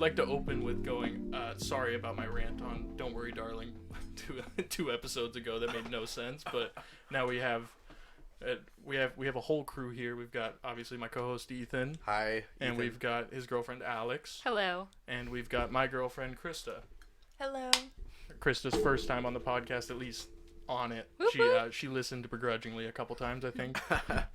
like to open with going, sorry about my rant on Don't Worry Darling two episodes ago that made no sense, but now we have a whole crew here. We've got obviously my co-host Ethan. Hi. And Ethan. we've got his girlfriend Alex. Hello. And we've got my girlfriend Krista. Hello. Krista's first time on the podcast, at least on it. She listened begrudgingly a couple times, I think.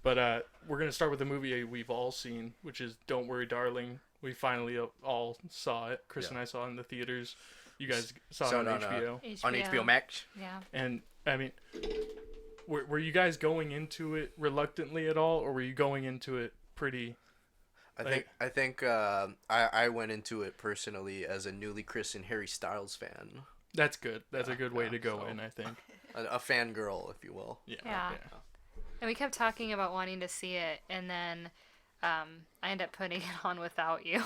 But we're gonna start with a movie we've all seen, which is Don't Worry Darling. We finally all saw it. Chris and I saw it in the theaters. You guys saw it on HBO. On HBO Max. Yeah. And I mean, were you guys going into it reluctantly at all, or were you going into it pretty? I think I went into it personally as a newly christened Harry Styles fan. That's good. That's a good way to go in, I think. A fangirl, if you will. Yeah. And we kept talking about wanting to see it, and then I ended up putting it on without you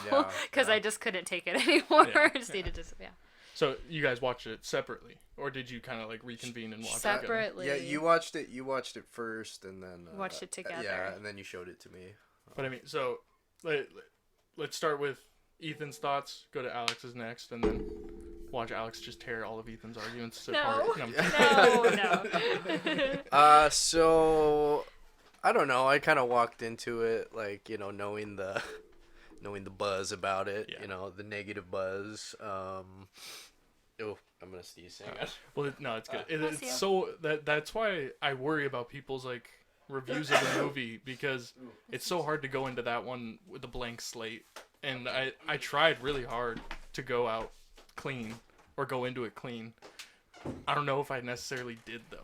because I just couldn't take it anymore. I just needed to. So you guys watched it separately, or did you kind of like reconvene and watch it separately? Yeah, you watched it first, and then watched it together. Yeah, and then you showed it to me. But I mean, so let's start with Ethan's thoughts. Go to Alex's next, and then watch Alex just tear all of Ethan's arguments apart. No. So I don't know. I kind of walked into it like, knowing the buzz about it. Yeah. The negative buzz. I'm gonna sneeze. Well, no, it's good. It's so that's why I worry about people's like reviews of the movie, because it's so hard to go into that one with a blank slate. And I tried really hard to go out clean or go into it clean. I don't know if I necessarily did though.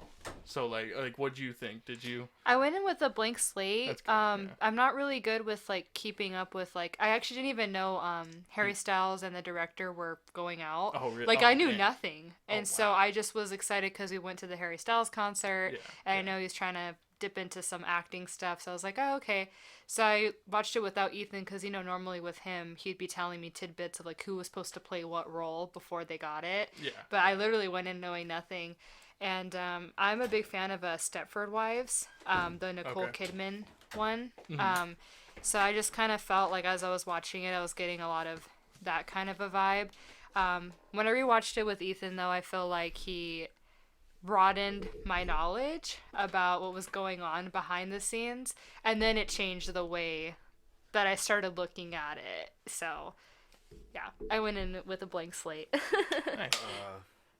So like what do you think? Did you? I went in with a blank slate. That's good, yeah. I'm not really good with like keeping up with I actually didn't even know Harry Styles and the director were going out. Oh really? Like I knew nothing, and so I just was excited because we went to the Harry Styles concert, and I know he was trying to dip into some acting stuff, so I was like, oh okay. So I watched it without Ethan because normally with him he'd be telling me tidbits of like who was supposed to play what role before they got it. Yeah. But I literally went in knowing nothing. And I'm a big fan of Stepford Wives, the Nicole Kidman one. Mm-hmm. So I just kind of felt like as I was watching it, I was getting a lot of that kind of a vibe. When I rewatched it with Ethan, though, I feel like he broadened my knowledge about what was going on behind the scenes. And then it changed the way that I started looking at it. So, yeah, I went in with a blank slate. Nice.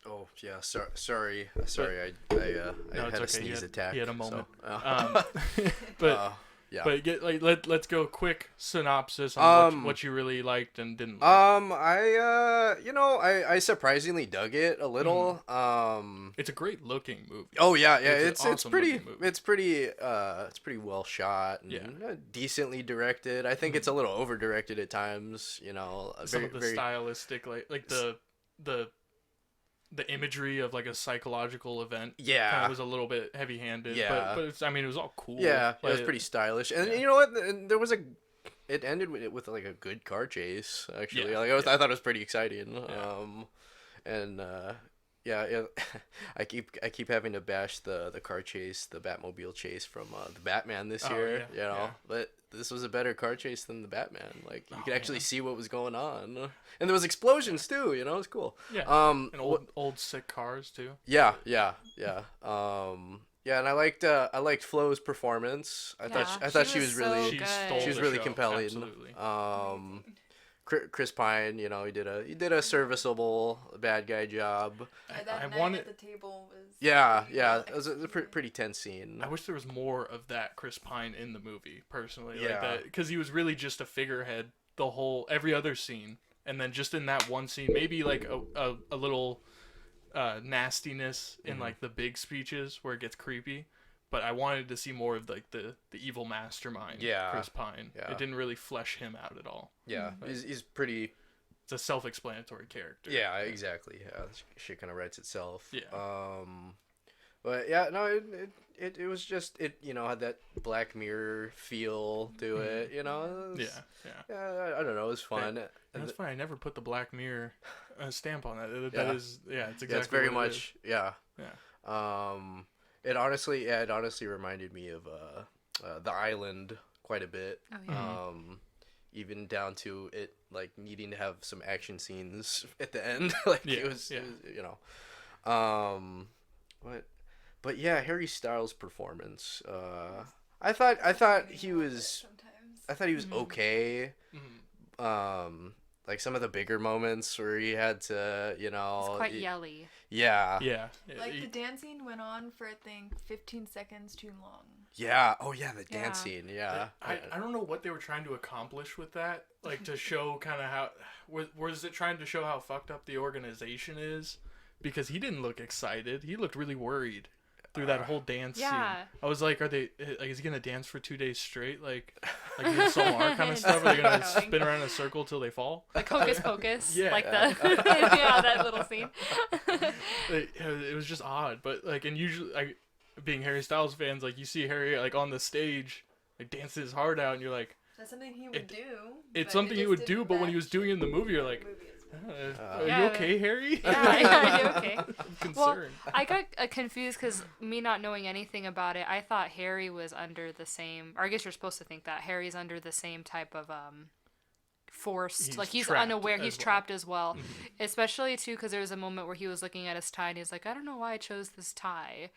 Oh yeah, sorry. I had a sneeze attack. He had a moment. So, yeah. But let's go quick synopsis on what you really liked and didn't like. I surprisingly dug it a little. It's a great looking movie. Oh yeah, It's pretty well shot and decently directed. I think it's a little over directed at times. Some of the stylistic like the imagery of like a psychological event kind of was a little bit heavy-handed, but it was all cool. It was pretty stylish, and you know what, there was it ended with like a good car chase actually. I thought it was pretty exciting. I keep having to bash the car chase, the Batmobile chase from the Batman this year. But this was a better car chase than the Batman. Like you could actually see what was going on, and there was explosions too. It was cool. Yeah. And old sick cars too. Yeah. And I liked Flo's performance. I thought she was really compelling. Absolutely. Chris Pine, he did a serviceable bad guy job. That night at the table was... Yeah, it was a pretty tense scene. I wish there was more of that Chris Pine in the movie, personally. Yeah. Like that, because he was really just a figurehead every other scene, and then just in that one scene, maybe like a little nastiness in like the big speeches where it gets creepy. But I wanted to see more of like the evil mastermind, Chris Pine. Yeah. It didn't really flesh him out at all. Yeah, he's pretty... It's a self-explanatory character. Yeah, exactly. Yeah, shit kind of writes itself. Yeah. But yeah, no, it was just had that Black Mirror feel to it. Yeah. I don't know. It was fun. That's fine. I never put the Black Mirror stamp on that. That is, it's exactly. Yeah, it's very what much. Yeah. It honestly reminded me of The Island quite a bit. Oh, yeah. even down to it like needing to have some action scenes at the end. Like it was, you know. But yeah, Harry Styles' performance. I thought he was okay. Like some of the bigger moments where he had to, you know, it's quite yelly. Yeah. Like the dancing went on for I think 15 seconds too long. Yeah. Oh yeah, the dancing. Yeah. I don't know what they were trying to accomplish with that. Like to show kind of how was it trying to show how fucked up the organization is? Because he didn't look excited. He looked really worried through that whole dance scene. I was like, is he gonna dance for 2 days straight? Like Solar kind of stuff? Are they gonna spin around in a circle till they fall? Like Hocus Pocus? Yeah. Like that little scene. It was just odd. But like, and usually, being Harry Styles fans, like you see Harry like on the stage, like dance his heart out, and you're like, that's something he would do. It's something he would do, but when he was doing it in the movie, you're like, are you okay, Harry? Yeah, are you okay? I'm concerned. Well, I got confused because me not knowing anything about it, I thought Harry was under the same, or I guess you're supposed to think that Harry's under the same type of forced, he's unaware, he's trapped as well. Especially too because there was a moment where he was looking at his tie and he's like, I don't know why I chose this tie.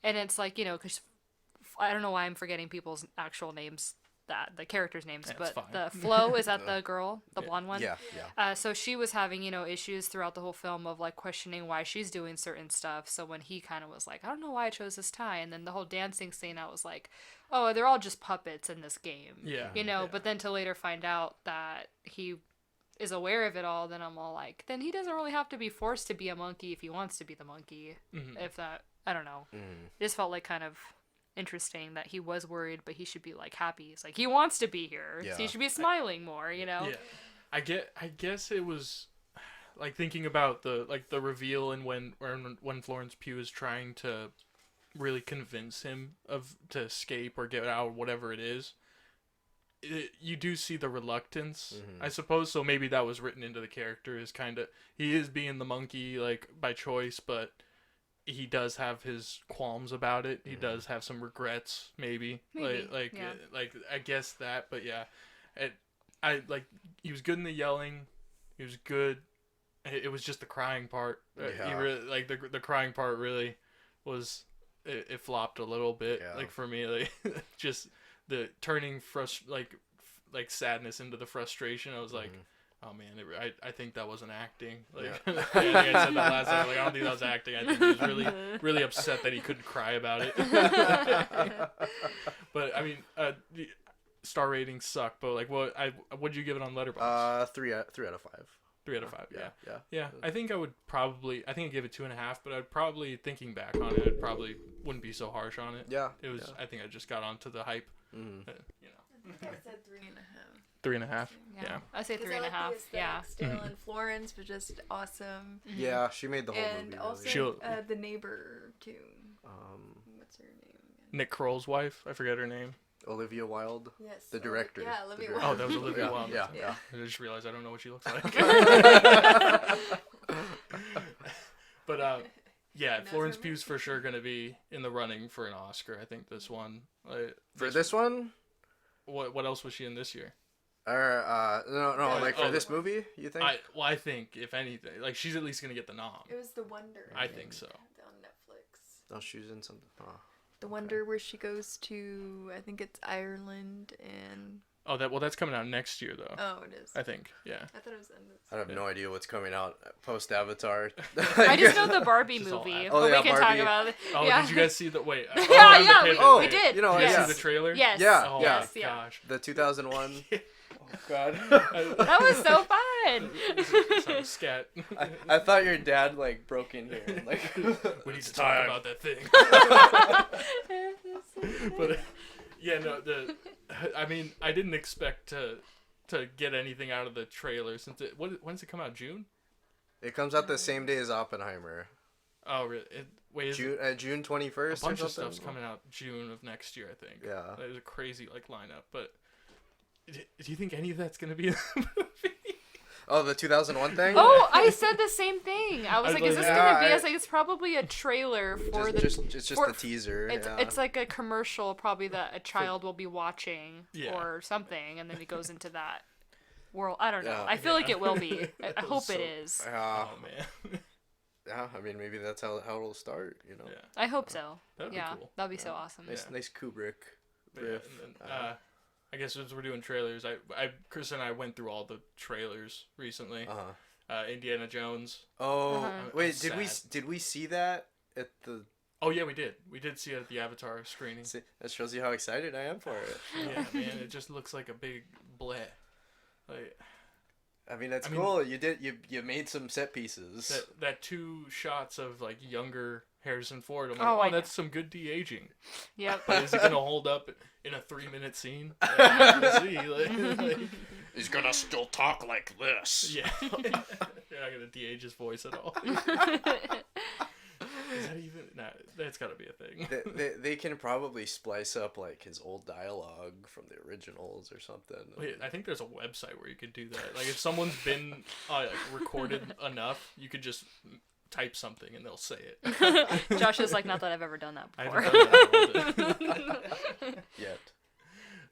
And it's like, you know, because I don't know why I'm forgetting people's actual names, the characters' names, but the Flo, is that the girl, the blonde one? Yeah. So she was having, you know, issues throughout the whole film of like questioning why she's doing certain stuff. So when he kind of was like, I don't know why I chose this tie, and then the whole dancing scene, I was like, oh, they're all just puppets in this game. Yeah. You know, but then to later find out that he is aware of it all, then I'm all like, then he doesn't really have to be forced to be a monkey if he wants to be the monkey. If that, I don't know. It just felt like kind of interesting that he was worried, but he should be like happy. It's like he wants to be here, so he should be smiling more, you know. I guess it was like thinking about the reveal and when Florence Pugh is trying to really convince him to escape or get out or whatever it is. You do see the reluctance, I suppose. So maybe that was written into the character is kind of he is being the monkey like by choice, but he does have his qualms about it. He does have some regrets, maybe. Like I guess that, but yeah, I like he was good in the yelling. He was good. It was just the crying part. He really like the crying part really was. It flopped a little bit, like for me, like just the turning like sadness into the frustration. I was like. Oh man, I think that wasn't acting. Like, I think I said that last time. Like, I don't think that was acting. I think he was really, really upset that he couldn't cry about it. But I mean, star ratings suck. But like, what'd you give it on Letterboxd? 3 out of 5. 3 out of 5. Yeah. I think I give it 2.5. But I'd probably, thinking back on it, I probably wouldn't be so harsh on it. Yeah. It was. I think I just got onto the hype. You know. I think I said 3.5. 3.5. Yeah. I say 3.5. Yeah. Still, and Florence was just awesome. Yeah, she made the whole movie. And also the neighbor too. What's her name again? Nick Kroll's wife. I forget her name. Olivia Wilde. Yes. The director. Yeah, Olivia Wilde. Oh, that was Olivia Wilde. Yeah. I just realized I don't know what she looks like. But yeah, Florence Pugh's for sure gonna be in the running for an Oscar. I think this one. This one? What else was she in this year? No, like for this movie, you think? I think if anything, like she's at least gonna get the nom. It was The Wonder. I think so. On Netflix. Oh, she's in something. Oh, The Wonder, where she goes to, I think it's Ireland and. Oh, that's coming out next year though. Oh, it is. I think, yeah. I thought it was in this. I have no idea what's coming out post Avatar. I just know the Barbie movie, but we can Barbie. talk about it. Oh, did you guys see the wait? We did. You know, did you see the trailer? Yes. Yeah. Oh yeah. my gosh. The 2001. Oh God. That was so fun. Some scat. I thought your dad like broke in here. And, like we need to talk about that thing. But yeah, no. I mean, I didn't expect to get anything out of the trailer since when does it come out? June? It comes out the same day as Oppenheimer. Oh, really? Wait, June 21st. A bunch of stuff's coming out June of next year, I think. Yeah. There's a crazy lineup, but do you think any of that's gonna be in the movie? Oh, the 2001 thing? Oh, I said the same thing. I was like, is this gonna be? I was like, it's probably a trailer for it's just the teaser. It's like a commercial, probably that a child will be watching or something, and then it goes into that. world. I don't know. Yeah. I feel like it will be. I hope it is. Oh man. Yeah, I mean, maybe that's how it'll start, you know. Yeah. I hope so. That'd be cool. That'd be so awesome. Nice Kubrick But riff. and then, I guess as we're doing trailers, Chris and I went through all the trailers recently. Indiana Jones. Oh, wait, I'm did we see that at the? Oh yeah, we did. We did see it at the Avatar screening. See, that shows you how excited I am for it. Yeah, man, it just looks like a big bleh. Like, I mean, that's cool. You made some set pieces. That 2 shots of like younger Harrison Ford. I'm like, that's some good de-aging. Yep. But is it gonna hold up in a 3-minute scene? Like, he's gonna still talk like this. Yeah. You're not gonna de-age his voice at all. Is that even? Nah, that's gotta be a thing. They can probably splice up like his old dialogue from the originals or something. Wait, I think there's a website where you could do that. Like if someone's been recorded enough, you could just type something and they'll say it. Josh is like, not that I've ever done that before. I haven't done that yet.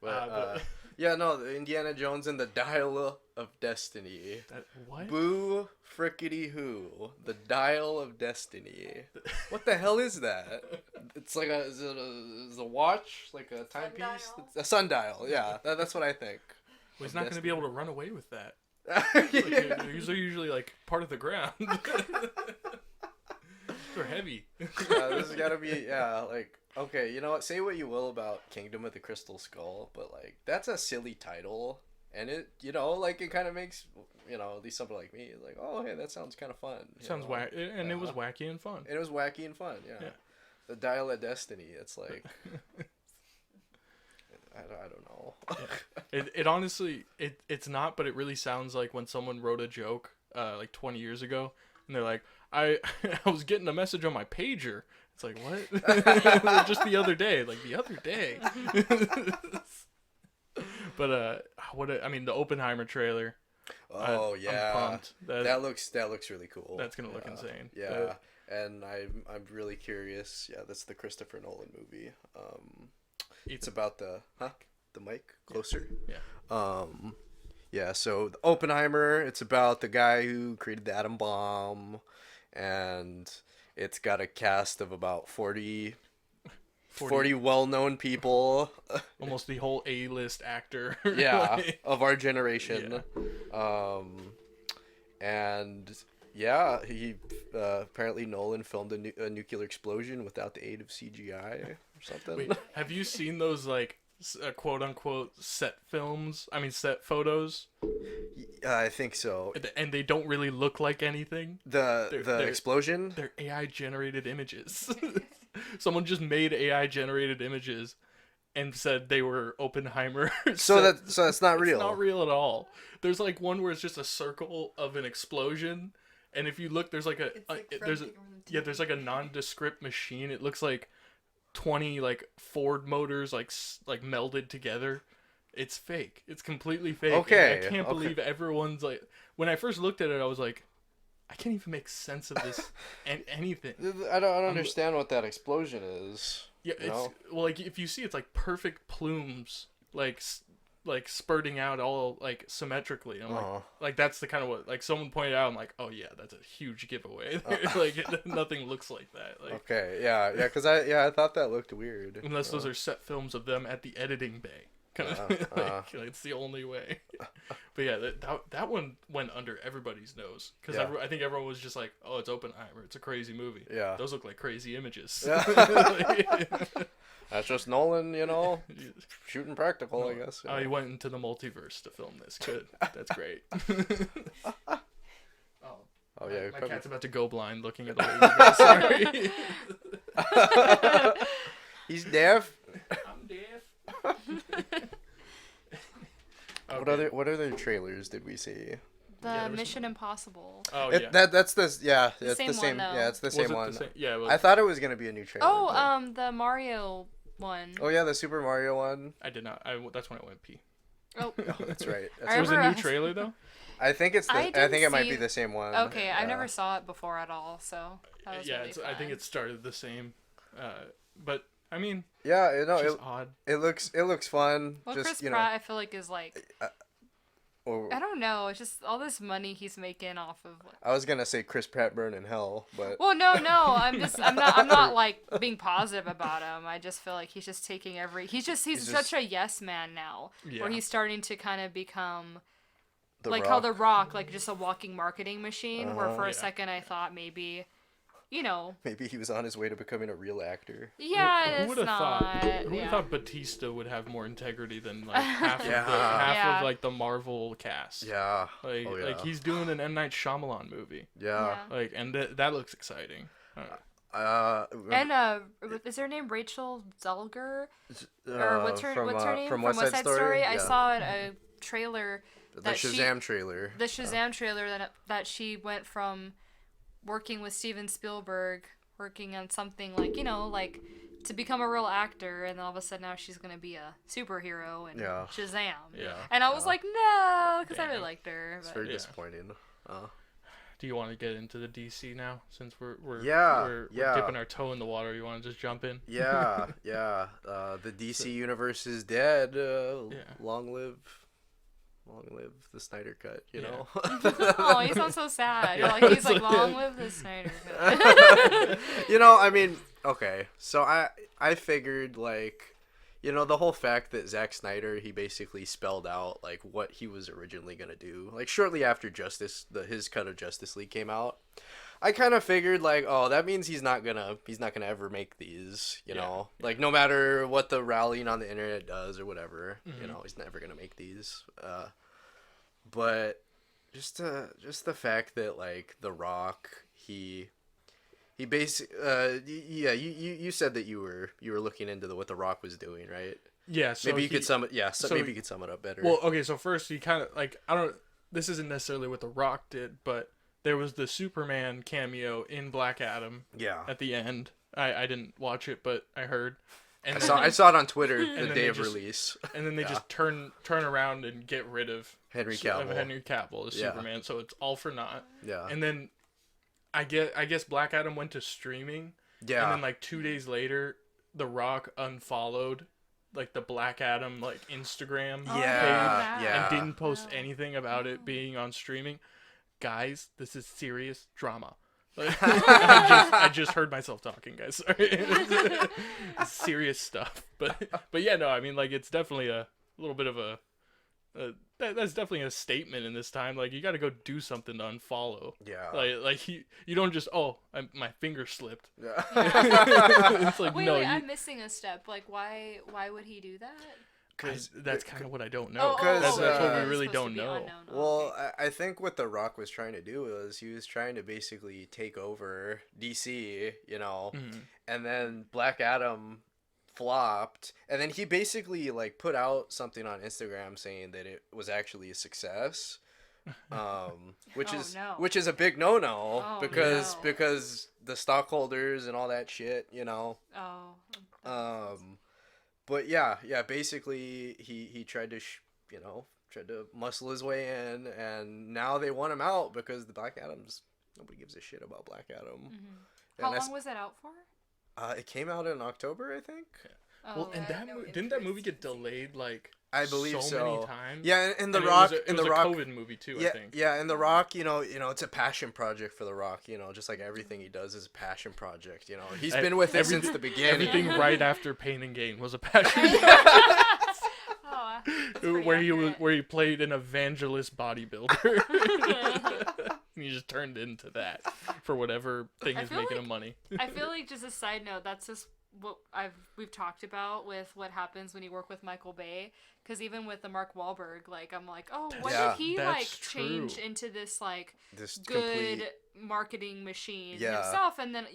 But, yeah, no, Indiana Jones and the Dial of Destiny. What? Boo frickety who. The Dial of Destiny. What the hell is that? It's like is it a watch? Like a timepiece? A sundial, yeah. That's what I think. Well, he's not going to be able to run away with that. Yeah. They're usually like part of the ground. They're heavy. Yeah, this has got to be, like, okay, you know what? Say what you will about Kingdom of the Crystal Skull, but, like, that's a silly title. And it, you know, like, it kind of makes, you know, at least somebody like me, like, oh, hey, that sounds kind of fun. Sounds wacky. And it was wacky and fun. It was wacky and fun, yeah. The Dial of Destiny, it's like... I don't know. It honestly, it's not, but it really sounds like when someone wrote a joke like 20 years ago, and they're like, I was getting a message on my pager. It's like, what? Just the other day. Like, the other day. But, I mean, the Oppenheimer trailer. Oh, yeah. I'm pumped. That looks really cool. That's going to look insane. Yeah. And I'm really curious. Yeah, that's the Christopher Nolan movie. It's about the mic closer. Yeah. Yeah. So the Oppenheimer. It's about the guy who created the atom bomb, and it's got a cast of about 40 well-known people. Almost the whole A-list actor. Yeah, of our generation. Yeah. And yeah, he apparently Nolan filmed a nuclear explosion without the aid of CGI or something. Wait, have you seen those like quote-unquote set photos? I think so. And they don't really look like anything. The explosion? They're AI-generated images. Someone just made AI-generated images and said they were Oppenheimer. So that's not real. It's not real at all. There's like one where it's just a circle of an explosion, and if you look, there's like there's like a nondescript machine. It looks like 20 like Ford motors like melded together. It's fake. It's completely fake. Okay. And I can't believe everyone's like. When I first looked at it, I was like, I can't even make sense of this and anything. I don't understand what that explosion is. Yeah, well, like if you see, it's like perfect plumes, like spurting out all like symmetrically. I'm like that's the kind of what like someone pointed out. I'm like, oh yeah, that's a huge giveaway. Like nothing looks like that. Like, okay, yeah, because I thought that looked weird. Unless those are set films of them at the editing bay. Kind of like, it's the only way. But yeah, that one went under everybody's nose because I think everyone was just like, "Oh, it's Oppenheimer. It's a crazy movie. Yeah, those look like crazy images." Yeah. That's just Nolan, you know, shooting practical, I guess. He went into the multiverse to film this. Good, that's great. Oh yeah, my cat's about to go blind looking at the movie. Sorry. He's deaf. I'm deaf. Okay. What other trailers did we see? The Mission Impossible. Oh yeah. That's the it's the same same. one, Yeah, it's the same one. Yeah. Well, I thought it was gonna be a new trailer. Oh, the Mario one. Oh yeah, the Super Mario one. I did not. That's when I went pee. Oh, that's right. Was it a new trailer though? I think it's. I think it might be the same one. Okay, I never saw it before at all, so that was really fun. I think it started the same, but I mean. Yeah, it's odd. It looks fun. Well, just, Chris Pratt, I feel like is like. Or I don't know. It's just all this money he's making off of. I was gonna say Chris Pratt burn in hell, but Well, no. I'm not like being positive about him. I just feel like he's just taking he's such a yes man now, where he's starting to kind of become like Rock. how The Rock, like just a walking marketing machine. Where for a second I thought maybe, maybe he was on his way to becoming a real actor. Yeah, Who would have thought Batista would have more integrity than like half of like the Marvel cast? Yeah. Like he's doing an M. Night Shyamalan movie. Yeah. Like, and that looks exciting. And is her name Rachel Zelger? Or what's her name from West Side Story? I saw a trailer. The Shazam trailer. The Shazam trailer that she went from working with Steven Spielberg, working on something like, to become a real actor, and then all of a sudden now she's going to be a superhero in Shazam. Yeah. And I was like, no, because I really liked her. It's very disappointing. Do you want to get into the DC now, since we're dipping our toe in the water? You want to just jump in? Yeah. The DC universe is dead. Long live the Snyder Cut, you know? Oh, he sounds so sad. He's like, long live the Snyder Cut. I mean, okay. So I figured, like, the whole fact that Zack Snyder, he basically spelled out, like, what he was originally going to do. Like, shortly after his cut of Justice League came out, I kind of figured, like, oh, that means he's not gonna ever make these, you know? Like, no matter what the rallying on the internet does or whatever, he's never gonna make these. But just the fact that, like, The Rock, he basically, you said that you were looking into what The Rock was doing, right? Yeah. So maybe you could sum it. Yeah. So maybe you could sum it up better. Well, okay. So first, he kind of like this isn't necessarily what The Rock did, but there was the Superman cameo in Black Adam. Yeah. At the end, I didn't watch it, but I heard. And I saw it on Twitter the day of release. And then they just turn around and get rid of Henry Cavill as Superman, so it's all for naught. Yeah. And then I guess Black Adam went to streaming. Yeah. And then like 2 days later, The Rock unfollowed like the Black Adam like Instagram page and didn't post anything about it being on streaming. Guys, this is serious drama. I just heard myself talking, guys. Sorry. Serious stuff. But yeah, no, I mean, like, it's definitely a little bit of that's definitely a statement in this time. Like, you got to go do something to unfollow. Yeah. Like you don't just my finger slipped. Yeah. It's like, wait, I'm missing a step. Like, why would he do that? Because that's kind of what I don't know. That's what we really don't know. Well, I think what The Rock was trying to do was he was trying to basically take over DC, and then Black Adam flopped, and then he basically like put out something on Instagram saying that it was actually a succce, which is a big no because the stockholders and all that shit, But yeah, basically he tried to muscle his way in, and now they want him out because the Black Adam's, nobody gives a shit about Black Adam. Mm-hmm. How long was that out for? It came out in October, I think. Well, and didn't that movie get delayed like I believe so many times? Yeah, and The Rock, it was a COVID movie too, I think. Yeah, and The Rock, it's a passion project for The Rock. Just like everything he does is a passion project. He's been with it since the beginning. Everything right after Pain and Gain was a passion where he played an evangelist bodybuilder. And he just turned into that for whatever thing is making him money. I feel like, just a side note, that's just what we've talked about with what happens when you work with Michael Bay, because even with the Mark Wahlberg, like, I'm like, oh, when did he like change into this like this good marketing machine himself? And then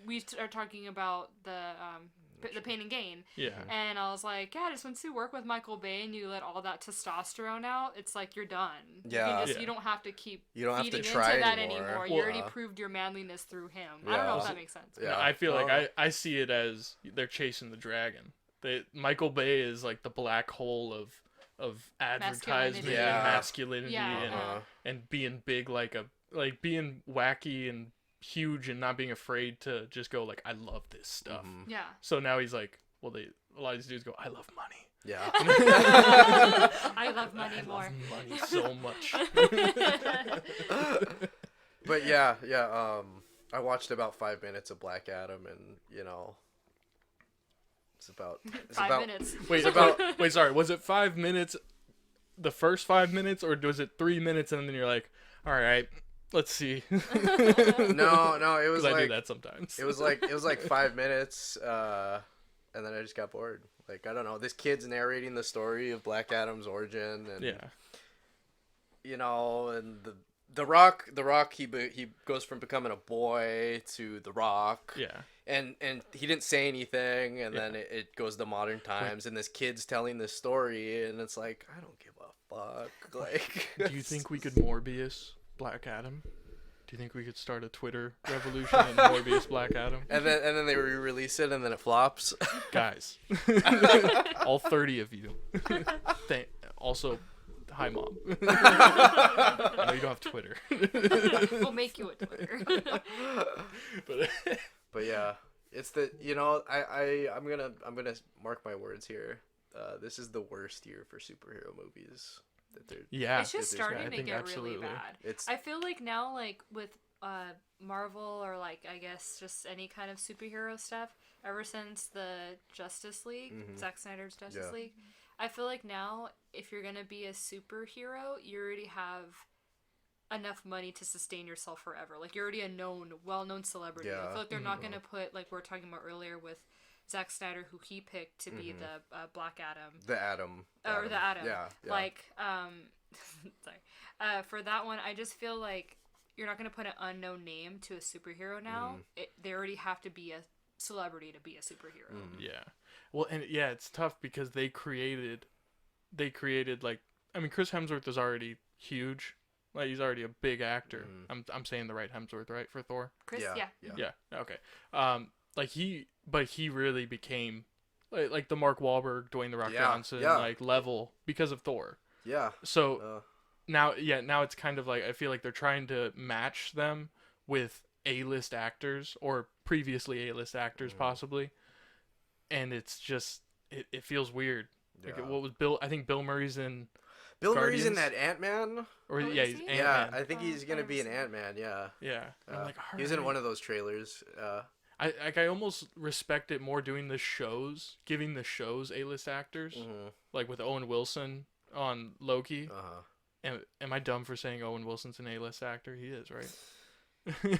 we are talking about the Pain and Gain, and I was like, just once you work with Michael Bay and you let all that testosterone out, it's like you're done. You don't have to keep feeding into that anymore. Well, you already proved your manliness through him. I don't know if that makes sense. No, I feel like I see it as they're chasing the dragon. Michael Bay is like the black hole of advertisement and masculinity and being big, like being wacky and huge and not being afraid to just go like, I love this stuff. Yeah. So now he's like, a lot of these dudes go, I love money. Yeah. I love money more. Money so much. But yeah. I watched about 5 minutes of Black Adam, and it's about 5 minutes. Wait, sorry. Was it 5 minutes? The first 5 minutes, or was it 3 minutes, and then you're like, all right, let's see. No, it was like I do that sometimes. it was like 5 minutes, and then I just got bored. Like, I don't know. This kid's narrating the story of Black Adam's origin, and and the Rock, he goes from becoming a boy to the Rock. Yeah. And he didn't say anything, and then it goes to modern times, and this kid's telling this story, and it's like, I don't give a fuck. Like, do you think we could Morbius Black Adam? Do you think we could start a Twitter revolution and Morbius Black Adam? And then they re-release it, and then it flops. Guys, all 30 of you. Also, hi, Mom. I know you don't have Twitter. We'll make you a Twitter. But yeah, it's I'm gonna mark my words here. This is the worst year for superhero movies. It's just starting to get absolutely. really bad. I feel like now, like with Marvel, or like I guess just any kind of superhero stuff, ever since the Justice League, Zack Snyder's Justice League, I feel like now if you're gonna be a superhero, you already have enough money to sustain yourself forever. Like, you're already a well-known celebrity. I feel like they're not gonna put, like we were talking about earlier with Zack Snyder, who he picked to be the Black Adam. The Atom. Or the Atom. Yeah. Like, sorry. For that one, I just feel like you're not gonna put an unknown name to a superhero now. They already have to be a celebrity to be a superhero. Yeah. Well, and it's tough because they created like, I mean, Chris Hemsworth is already huge. Like, he's already a big actor. I'm saying the right Hemsworth, right, for Thor? Chris, yeah. Okay. But he really became like the Mark Wahlberg, Dwayne the Rock Johnson like level because of Thor. Yeah. So now it's kind of like, I feel like they're trying to match them with A-list actors, or previously A-list actors possibly, and it's just it feels weird. Like, what was Bill? I think Bill Murray's in. Bill Murray's in that Ant-Man? Or he's Ant-Man. Yeah, I think he's going to be an Ant-Man, yeah. Yeah. I'm like, he was in one of those trailers. I almost respect it more doing the shows, giving the shows A-list actors. Like with Owen Wilson on Loki. Am I dumb for saying Owen Wilson's an A-list actor? He is, right?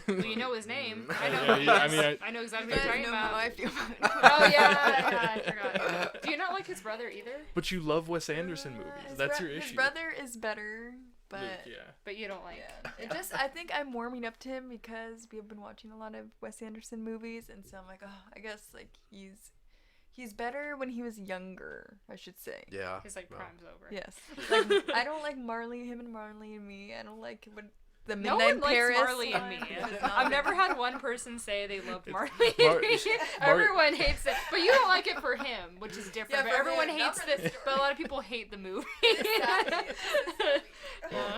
Well, you know his name. I know. I know exactly what you're talking about. How I feel about it. Oh yeah, I forgot. Do you not like his brother either? But you love Wes Anderson movies. That's your issue. His brother is better, but but you don't like. It just, I think I'm warming up to him because we have been watching a lot of Wes Anderson movies, and so I'm like, oh, I guess like he's better when he was younger, I should say. Yeah. His like prime's over. Yes. Like, I don't like him and Marley and Me. I don't like when. The Midnight no one Paris likes Marley and Me. I've never had one person say they loved Marley and Me. Everyone hates it, but you don't like it for him, which is different. But everyone hates it. But a lot of people hate the movie.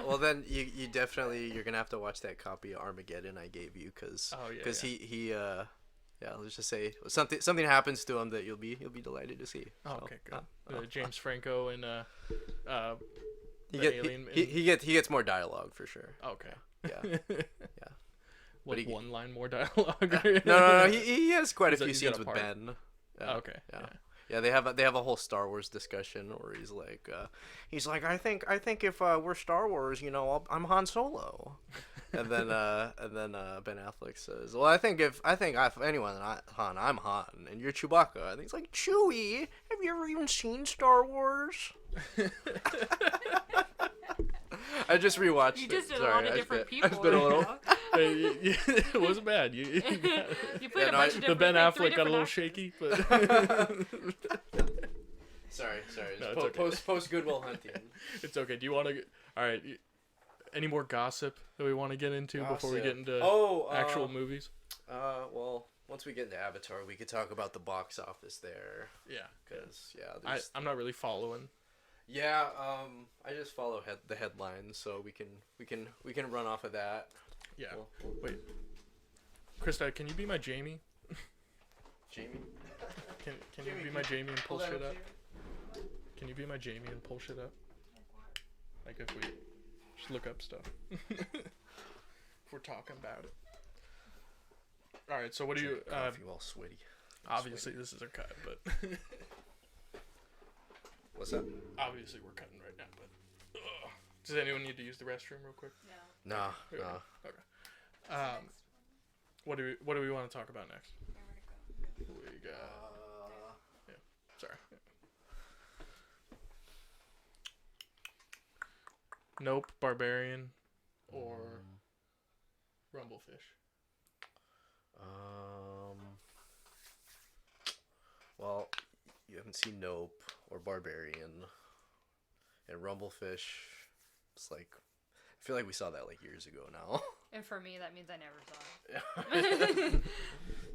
Well, then you definitely, you're gonna have to watch that copy of Armageddon I gave you, because he let's just say something happens to him that you'll be delighted to see. Oh, okay, good. James Franco and he gets more dialogue for sure. Okay. Yeah. Like one line more dialogue. No. He has quite a few scenes with Ben. Okay. Yeah. They have a whole Star Wars discussion where he's like, I think if we're Star Wars, I'm Han Solo. And then Ben Affleck says, well, I think if anyone Han, I'm Han, and you're Chewbacca. And he's like, Chewie, have you ever even seen Star Wars? I just rewatched it. You just did a lot of different people. I've been a little. It wasn't bad. You played a bunch of different. The Ben Affleck got a little shaky, but. Sorry. No, it's okay. Post Goodwill Hunting. It's okay. Do you want to? All right. Any more gossip that we want to get into before we get into actual movies? Well, once we get into Avatar, we could talk about the box office there. Yeah. Because I'm not really following. Yeah. I just follow the headlines, so we can run off of that. Yeah. Wait. Krista, can you be my Jamie? Jamie? Can you be my Jamie and pull shit up? Can you be my Jamie and pull shit up? Like if we just look up stuff. If we're talking about it. All right, so what do you? Coffee all sweaty. Obviously, this is a cut, but. What's that? Obviously, we're cutting right now, but. Does anyone need to use the restroom real quick? No. Nah. Okay. What do we want to talk about next? We got. Yeah. Sorry. Nope. Barbarian, or Rumblefish. Well, you haven't seen Nope or Barbarian, and Rumblefish. It's like, I feel like we saw that like years ago now. And for me, that means I never saw it.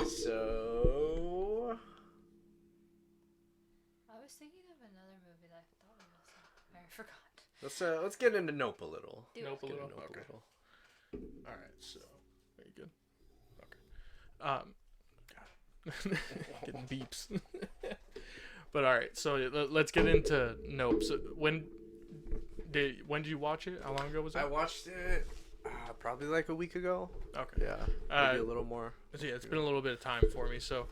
So. I was thinking of another movie that I thought we saw. I forgot. Let's get into Nope a little. Nope a little. Okay. All right. So, are you good? Okay. Getting beeps. But all right. So let's get into Nope. So when did you watch it? How long ago was that? I watched it probably like a week ago. Okay. Yeah. Maybe a little more. So yeah, it's been a little bit of time for me. So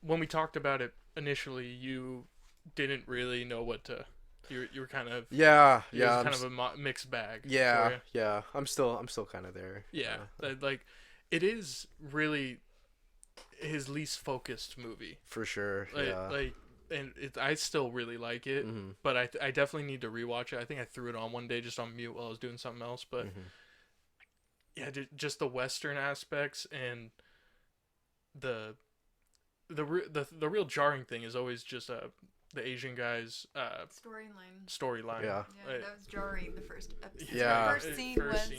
when we talked about it initially, you didn't really know what to. You were kind of It was kind of a mixed bag. Yeah. I'm still kind of there. Yeah. Like it is really his least focused movie for sure. I still really like it, mm-hmm. but I definitely need to rewatch it. I think I threw it on one day just on mute while I was doing something else, but yeah, just the Western aspects and the real jarring thing is always just the Asian guy's storyline. Yeah, that was jarring. The first episode. Yeah, the first scene was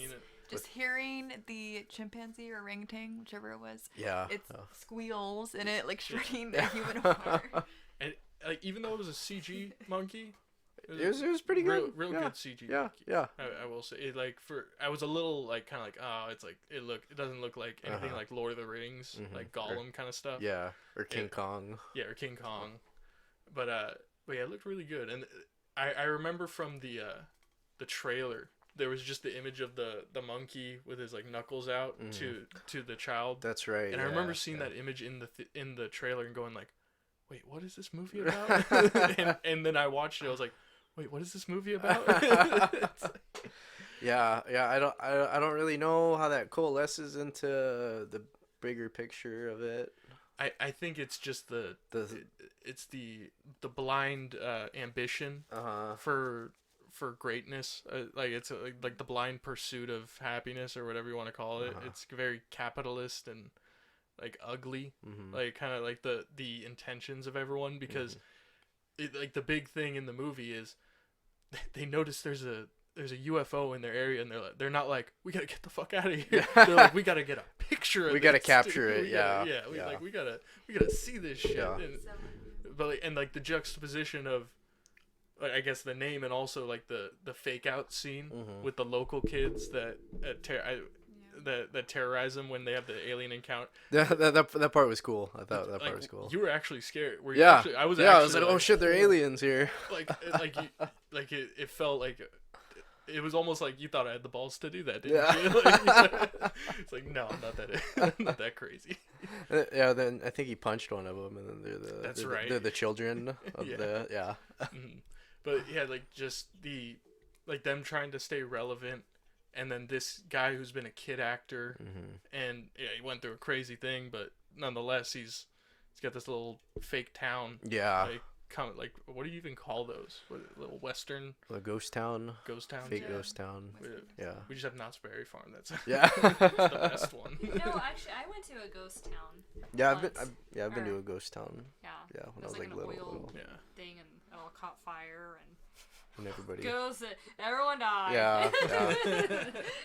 just hearing the chimpanzee or orangutan, whichever it was. Yeah, it squeals and it like shredding the human heart. And like even though it was a CG monkey, it was pretty good. Real good CG. Yeah, monkey. yeah. I will say it. Like I was a little like kind of like it's like it doesn't look like anything like Lord of the Rings, like Gollum kind of stuff. Yeah, or King Kong. Yeah, or King Kong. But yeah, it looked really good, and I remember from the trailer. There was just the image of the monkey with his like knuckles out to the child. That's right. And I remember seeing that image in the trailer and going like, "Wait, what is this movie about?" and then I watched it. I was like, "Wait, what is this movie about?" Yeah. I don't really know how that coalesces into the bigger picture of it. I think it's just the blind ambition for greatness, like it's like the blind pursuit of happiness or whatever you want to call it. It's very capitalist and like ugly, like kind of like the intentions of everyone, because like the big thing in the movie is they notice there's a UFO in their area, and they're not like, we gotta get the fuck out of here. They're like, we gotta get a picture of it. We gotta capture it. We gotta see this shit. Yeah. And like the juxtaposition of, like, I guess the name and also like the fake out scene with the local kids that terrorize them when they have the alien encounter. That part was cool. I thought that part was cool. You were actually scared. Were you yeah. Actually, I was like, oh shit, they're aliens here. It felt like it was almost like you thought I had the balls to do that, didn't you? It's like, no, I'm not that crazy. Yeah, then I think he punched one of them, and then they're the children of But yeah, like just them trying to stay relevant, and then this guy who's been a kid actor, and yeah, he went through a crazy thing, but nonetheless, he's got this little fake town. Yeah. Like what do you even call those? Little western? A ghost town. Fake ghost town. We just have Knott's Berry Farm. That's that's the best one. No, actually, I went to a ghost town. Yeah, I've been to a ghost town. Yeah. When I was like little. Thing, and it all caught fire and everybody goes. Everyone died. Yeah.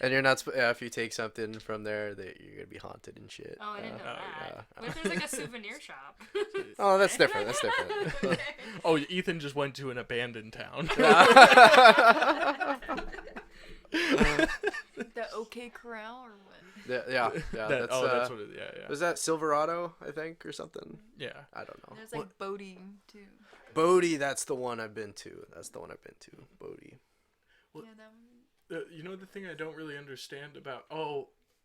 And you're not. If you take something from there, that you're gonna be haunted and shit. Oh, I didn't know that. What if there's like a souvenir shop? Oh, that's different. Oh, Ethan just went to an abandoned town. The that OK Corral or what? Yeah. That's what it. Yeah. Was that Silverado, I think, or something? Yeah. I don't know. There's like Bodie too. Bodie, that's the one I've been to. Bodie. Well, Yeah, that one. You know the thing I don't really understand about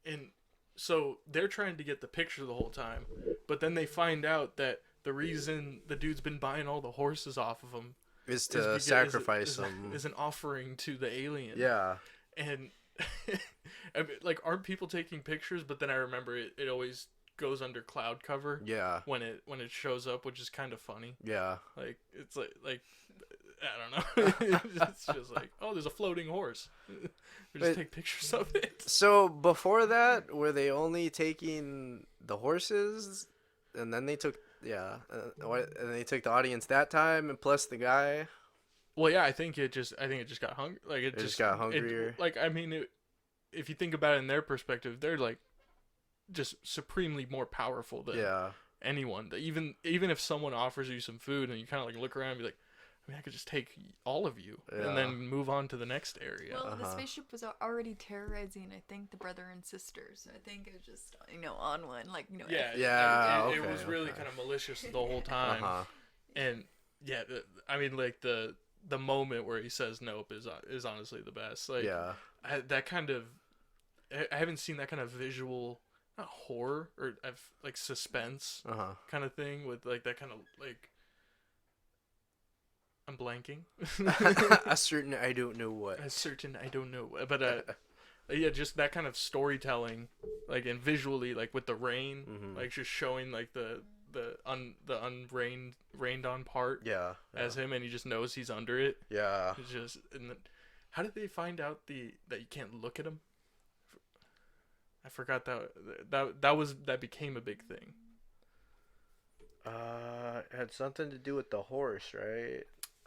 and so they're trying to get the picture the whole time, but then they find out that the reason the dude's been buying all the horses off of him is to sacrifice them. Is an offering to the alien. Yeah. And I mean, like, aren't people taking pictures? But then I remember it always goes under cloud cover. Yeah. When it shows up, which is kind of funny. Yeah. Like it's like I don't know. It's just like, oh, there's a floating horse. We just take pictures of it. So before that, were they only taking the horses, and then they took and they took the audience that time, and plus the guy? Well, yeah, I think it just got hungry. Like it just got hungrier. Like, I mean, if you think about it in their perspective, they're like just supremely more powerful than anyone. Even if someone offers you some food and you kind of like look around and be like, I mean, I could just take all of you and then move on to the next area. Well, the spaceship was already terrorizing, I think, the brother and sister. So I think it was just, on one, like, It was really kind of malicious the whole time. And yeah, I mean, like the moment where he says nope is honestly the best. Like, that kind of, I haven't seen that kind of visual, not horror or like suspense kind of thing with like that kind of like. I'm blanking. A certain I don't know what. But yeah, just that kind of storytelling, like, and visually, like with the rain, like just showing like the rained on part. As him, and he just knows he's under it. Yeah. It's just, and then, how did they find out that you can't look at him? I forgot that became a big thing. It had something to do with the horse, right?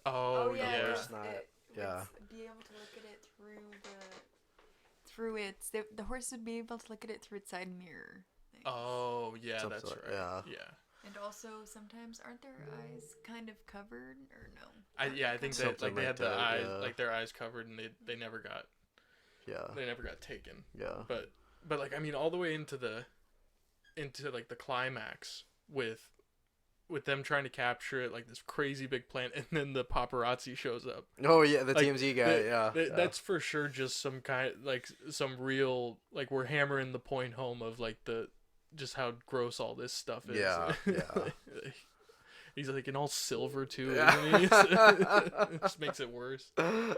Oh yeah. It's be able to look at it through its. The horse would be able to look at it through its side mirror. Oh yeah, something that's right. Yeah. And also sometimes aren't their eyes kind of covered or no? I think that like they had the eyes like their eyes covered and they never got. Yeah. They never got taken. Yeah. But like, I mean, all the way into like the climax with them trying to capture it, like this crazy big plan, and then the paparazzi shows up. Oh yeah, the TMZ guy. That's for sure just some kind, like some real, like, we're hammering the point home of like just how gross all this stuff is. Yeah. He's like in all silver too, isn't he? It just makes it worse. And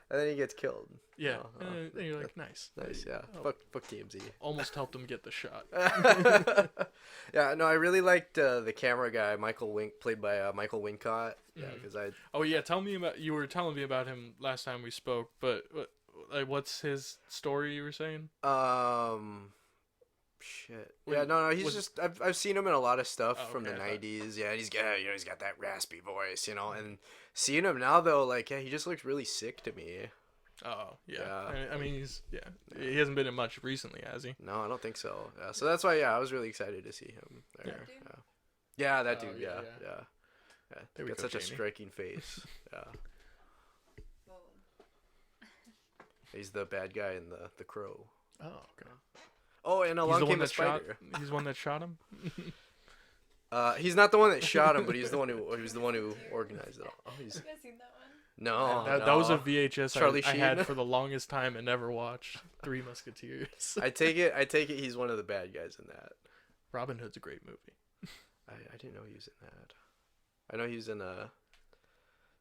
then he gets killed. Yeah, and you're like, nice, yeah. Fuck TMZ. Almost helped him get the shot. Yeah, no, I really liked the camera guy, played by Michael Wincott. Yeah, because Oh yeah, you were telling me about him last time we spoke, but what's his story you were saying? Shit. Yeah, no, he's I've seen him in a lot of stuff from the 90s. Yeah, he's got that raspy voice, and seeing him now though, like, he just looks really sick to me. Oh, yeah. I mean, he hasn't been in much recently, has he? No, I don't think so. Yeah, so that's why I was really excited to see him there. Yeah, that dude. Yeah. He's got such a striking face. Yeah. He's the bad guy in the Crow. Oh, okay. Oh, and along came the spider. He's the one that shot him? He's not the one that shot him, but he was the one who organized it all. Oh, you guys seen that one? No, that was a VHS I had for the longest time and never watched. Three Musketeers. I take it he's one of the bad guys in that. Robin Hood's a great movie. I didn't know he was in that. I know he was in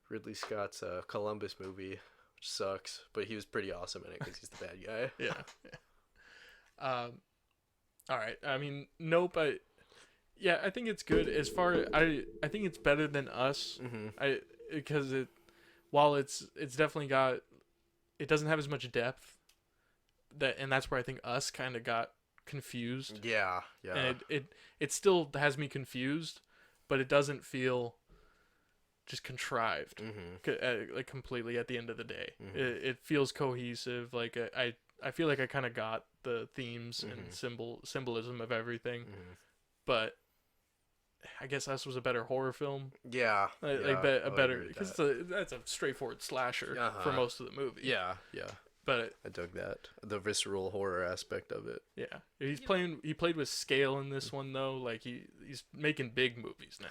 Ridley Scott's Columbus movie, which sucks, but he was pretty awesome in it because he's the bad guy. Yeah. All right. I mean, nope. I think it's good as far. I think it's better than Us. Because while it's definitely it doesn't have as much depth. And that's where I think Us kind of got confused. Yeah. And it still has me confused, but it doesn't feel just contrived, like completely at the end of the day. It feels cohesive. Like I feel like I kind of got the themes and symbolism of everything, but I guess Us was a better horror film. Yeah, a better, because that's a straightforward slasher for most of the movie. Yeah. But I dug that, the visceral horror aspect of it. yeah, he played with scale in this one though. Like he's making big movies now.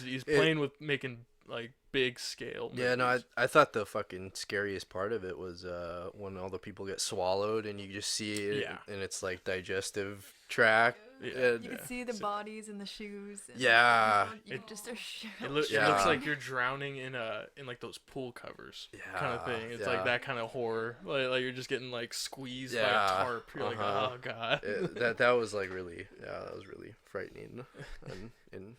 He's playing with making like big scale movies. Yeah, no, I thought the fucking scariest part of it was when all the people get swallowed and you just see it in its like digestive tract. Yeah. You can see the bodies and the shoes. And, Yeah. just their shoes. It looks like you're drowning in like those pool covers kind of thing. It's like that kind of horror. Like you're just getting like squeezed by a tarp. You're like, oh god. That was like really that was really frightening and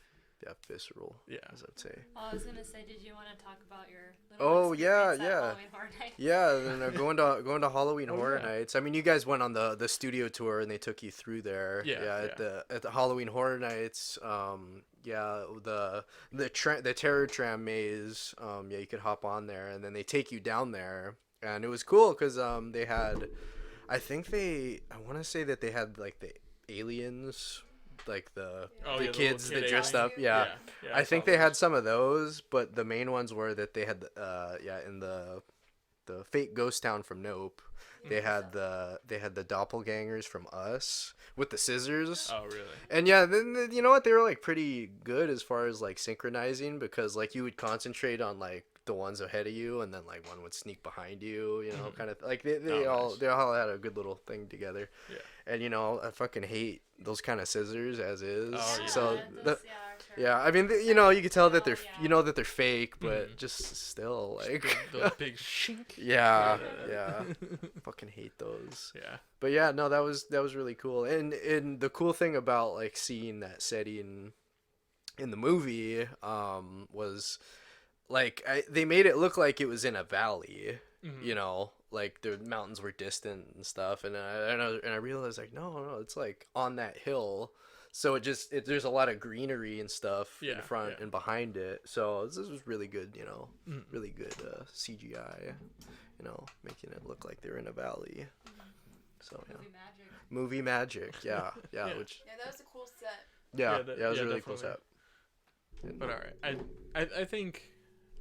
visceral. Yeah, as I'd say. Oh, I was gonna say, did you want to talk about your little at Halloween Horror Nights? Yeah, then going to Halloween Horror Nights. I mean, you guys went on the studio tour and they took you through there. At the Halloween Horror Nights. The terror tram maze. You could hop on there and then they take you down there, and it was cool because they had, I want to say that they had like the aliens. Like the kids that dressed up, I think they had some of those, but the main ones were that they had in the fake ghost town from Nope, they had the doppelgangers from Us with the scissors. Oh really? And then you know what, they were like pretty good as far as like synchronizing, because like you would concentrate on like the ones ahead of you, and then like one would sneak behind you, you know, kind of like they all had a good little thing together. Yeah. And you know, I fucking hate those kind of scissors as is. Oh, yeah. So I mean, you know, you can tell that they're fake, but just still like those big shink. Yeah. Fucking hate those. Yeah. But yeah, no, that was really cool. And the cool thing about like seeing that setting in the movie was like they made it look like it was in a valley. You know, like the mountains were distant and stuff, and I realized like no, it's like on that hill, so there's a lot of greenery and stuff in front and behind it. So this was really good, you know, really good CGI, you know, making it look like they're in a valley. So movie magic, yeah. Which that was a cool set. It was a really cool set. But all right, I think.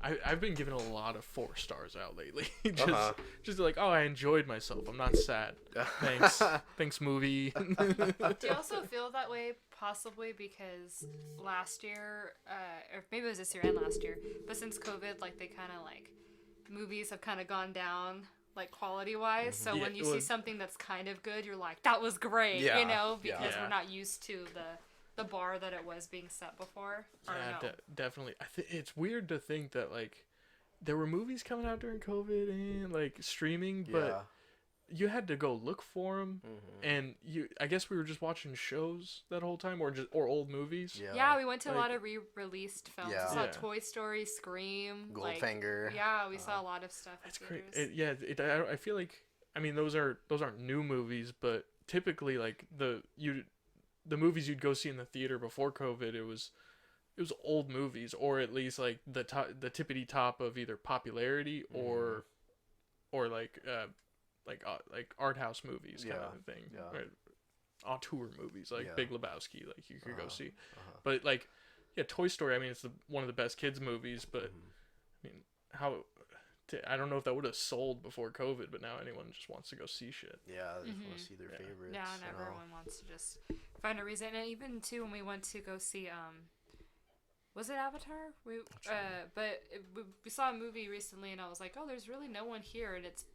I've been giving a lot of 4 stars out lately. just like, oh, I enjoyed myself. I'm not sad. Thanks, movie. Do you also feel that way possibly because last year, or maybe it was this year and last year, but since COVID, like they kind of like movies have kind of gone down like quality wise. So when you see something that's kind of good, you're like, that was great, you know, because we're not used to the bar that it was being set before. Definitely. It's weird to think that like there were movies coming out during COVID and like streaming, but you had to go look for them, and I guess we were just watching shows that whole time, or old movies. Yeah, we went to a lot of re-released films. We saw Toy Story, Scream, Goldfinger. We saw a lot of stuff. That's great. I feel like, I mean, those aren't new movies, but typically like the movies you'd go see in the theater before COVID, it was old movies, or at least like the tippity top of either popularity or like art house movies kind of thing, right? Auteur movies like Big Lebowski, like you could go see. But like Toy Story, I mean, it's one of the best kids movies, but I mean, I don't know if that would have sold before COVID, but now anyone just wants to go see shit. Yeah, they just want to see their favorites. Yeah, and everyone wants to just find a reason. And even too, when we went to go see, was it Avatar? We saw a movie recently, and I was like, oh, there's really no one here, and it's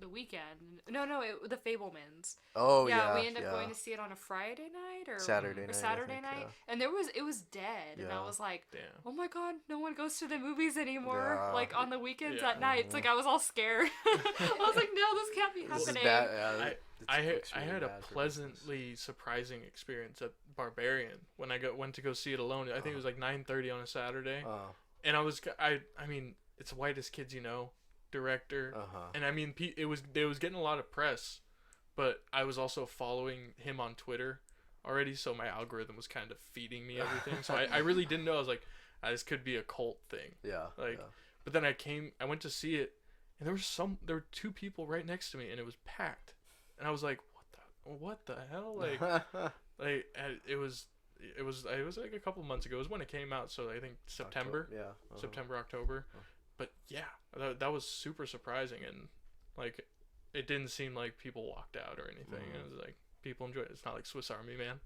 the weekend. No, The Fabelmans. Oh yeah. We ended up going to see it on a Friday night or Saturday night, and it was dead, and I was like, oh my god, no one goes to the movies anymore, like on the weekends at night. It's like I was all scared. I was like, no, this can't be happening. I had a pleasantly surprising experience at Barbarian when I went to go see it alone. I think it was like 9:30 on a Saturday, and I mean, it's Whitest Kids You Know director, and I mean, it was getting a lot of press, but I was also following him on Twitter already, so my algorithm was kind of feeding me everything. So I really didn't know. I was like, this could be a cult thing. But then I went to see it, and there were 2 people right next to me, and it was packed, and I was like, what the hell, like it was like a couple months ago. It was when it came out, so I think September, October. But yeah, that was super surprising, and like it didn't seem like people walked out or anything. It was like people enjoyed it. It's not like Swiss Army Man.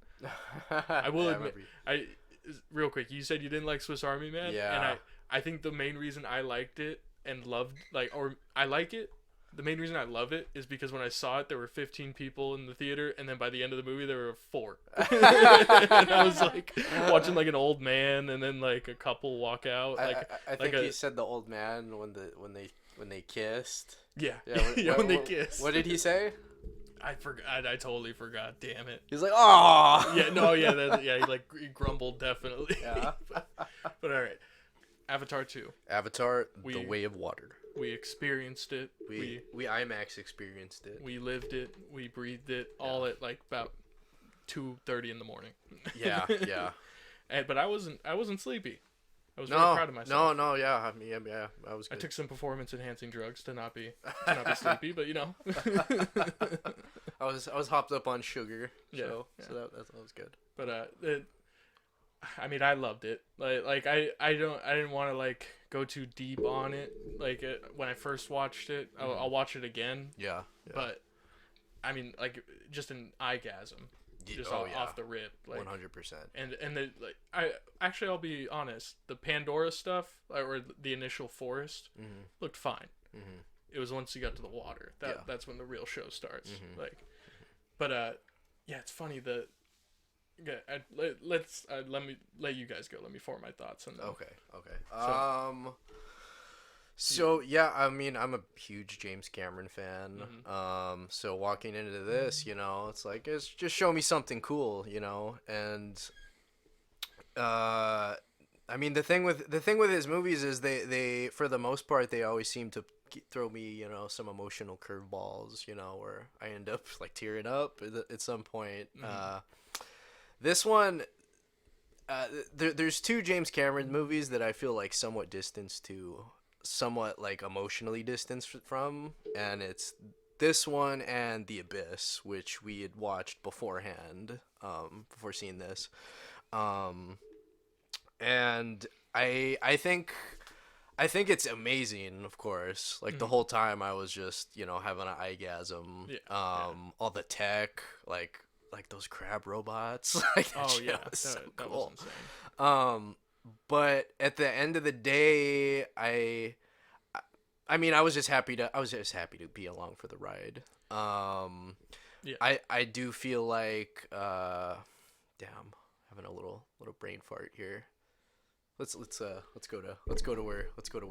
I will admit, real quick, you said you didn't like Swiss Army Man, and I think the main reason I liked it and loved I like it. The main reason I love it is because when I saw it, there were 15 people in the theater, and then by the end of the movie, there were 4. And I was like watching like an old man, and then like a couple walk out. Like I think he said the old man when they kissed. Yeah, when they kissed. What did he say? I forgot. I totally forgot. Damn it. He's like, oh. Yeah. No. Yeah. He grumbled definitely. Yeah. but all right. Avatar 2. Avatar: The Way of Water. We experienced it. We IMAX experienced it. We lived it. We breathed it. All at like about 2:30 in the morning. Yeah. But I wasn't sleepy. I was very proud of myself. No, yeah. I mean, yeah, I was good. I took some performance enhancing drugs to not be sleepy, but you know. I was hopped up on sugar, so that was good. But I mean, I loved it. Like I didn't want to like go too deep on it. Like when I first watched it, I'll watch it again. Yeah. But I mean, like just an eyegasm. Just off the rip, like 100%. And the I'll be honest, the Pandora stuff or the initial forest looked fine. It was once you got to the water that's when the real show starts. Like, but yeah, it's funny that. Okay, let me let you guys go. Let me form my thoughts on that. Okay. So yeah, I mean, I'm a huge James Cameron fan. So walking into this, you know, it's like just show me something cool, you know. And I mean, the thing with his movies is they for the most part they always seem to throw me, you know, some emotional curveballs, you know, where I end up like tearing up at some point. This one, there's 2 James Cameron movies that I feel like somewhat like emotionally distanced from, and it's this one and The Abyss, which we had watched beforehand, before seeing this, and I think it's amazing, of course. Like the whole time I was just, you know, having an eyegasm. All the tech, like those crab robots. Like that so cool. Was insane. But at the end of the day, I mean, I was just happy to be along for the ride. I do feel like damn, having a little brain fart here. Let's go to where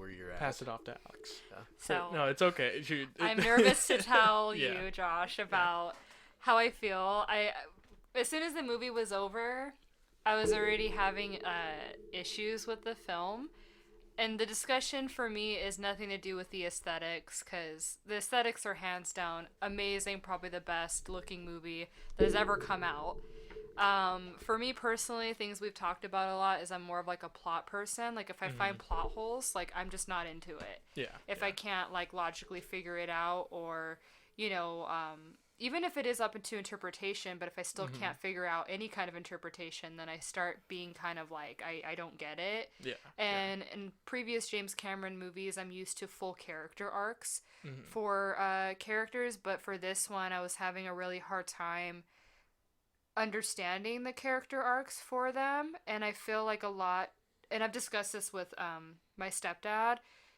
you're at. Pass it off to Alex. Yeah. So no, it's okay. I'm nervous to tell you, Josh, about how I feel. As soon as the movie was over, I was already having issues with the film, and the discussion for me is nothing to do with the aesthetics, because the aesthetics are hands down amazing, probably the best looking movie that has ever come out. For me personally, things we've talked about a lot is I'm more of like a plot person. Like if I find plot holes, like I'm just not into it. If I can't like logically figure it out, or you know, even if it is up to interpretation, but if I still can't figure out any kind of interpretation, then I start being kind of like, I don't get it. And in previous James Cameron movies, I'm used to full character arcs for characters, but for this one, I was having a really hard time understanding the character arcs for them. And I feel like a lot, and I've discussed this with my stepdad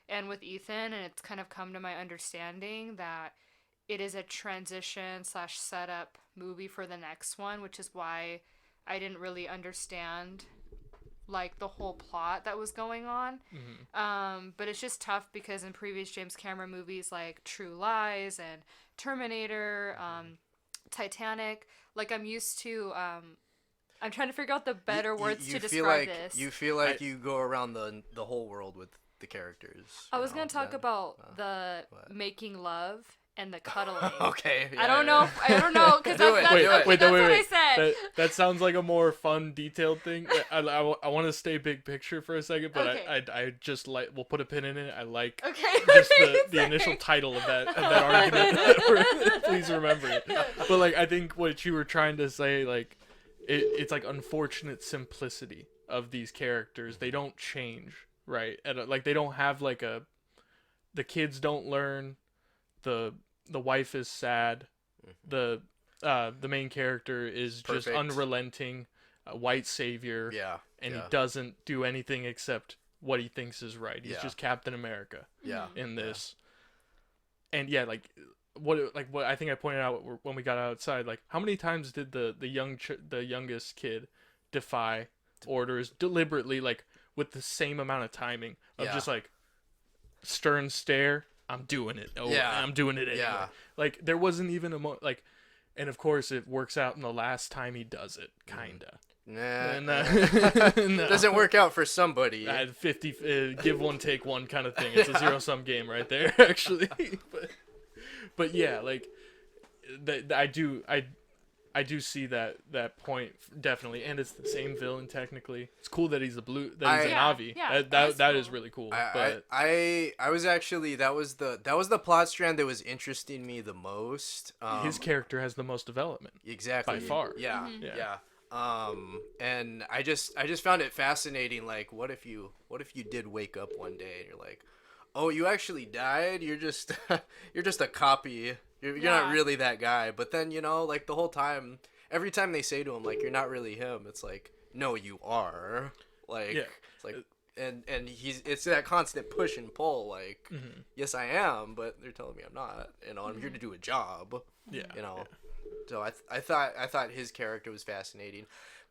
and with Ethan, and it's kind of come to my understanding that it is a transition / setup movie for the next one, which is why I didn't really understand like the whole plot that was going on. But it's just tough because in previous James Cameron movies like True Lies and Terminator, Titanic, like I'm used to I'm trying to figure out the better words to describe this. You feel like you go around the whole world with the characters. I was going to talk about the making love and the cuddling. Okay. Yeah, I don't know, because that's what I said. That sounds like a more fun, detailed thing. I want to stay big picture for a second, but okay. I just like, we'll put a pin in it. I like just the initial title of that argument. Please remember it. But like, I think what you were trying to say, like, it's like unfortunate simplicity of these characters. They don't change, right? And like, they don't have like the kids don't learn. The the wife is sad. The main character is just unrelenting, a white savior. Yeah. And he doesn't do anything except what he thinks is right. He's just Captain America. Yeah. In this. And yeah, like what I think I pointed out when we got outside, like how many times did the youngest kid defy orders deliberately, like with the same amount of timing of just like stern stare, I'm doing it. Oh, I'm doing it anyway. Yeah. Like there wasn't even like, and of course it works out in the last time he does it, kinda. Nah. No. Doesn't work out for somebody. 50 give one take one kind of thing. It's a zero-sum game right there, actually. but yeah, like I do see that point definitely, and it's the same villain technically. It's cool that he's an Avi. That is really cool. I was actually that was the plot strand that was interesting me the most. His character has the most development. Exactly. By far. Yeah. Yeah. And I just found it fascinating. Like, what if you did wake up one day and you're like, oh, you actually died? You're just a copy. You're not really that guy. But then, like the whole time, every time they say to him, like, you're not really him, it's like, no, you are. Like, it's like, and it's that constant push and pull. Like, yes, I am, but they're telling me I'm not. I'm here to do a job. Yeah. So I thought his character was fascinating,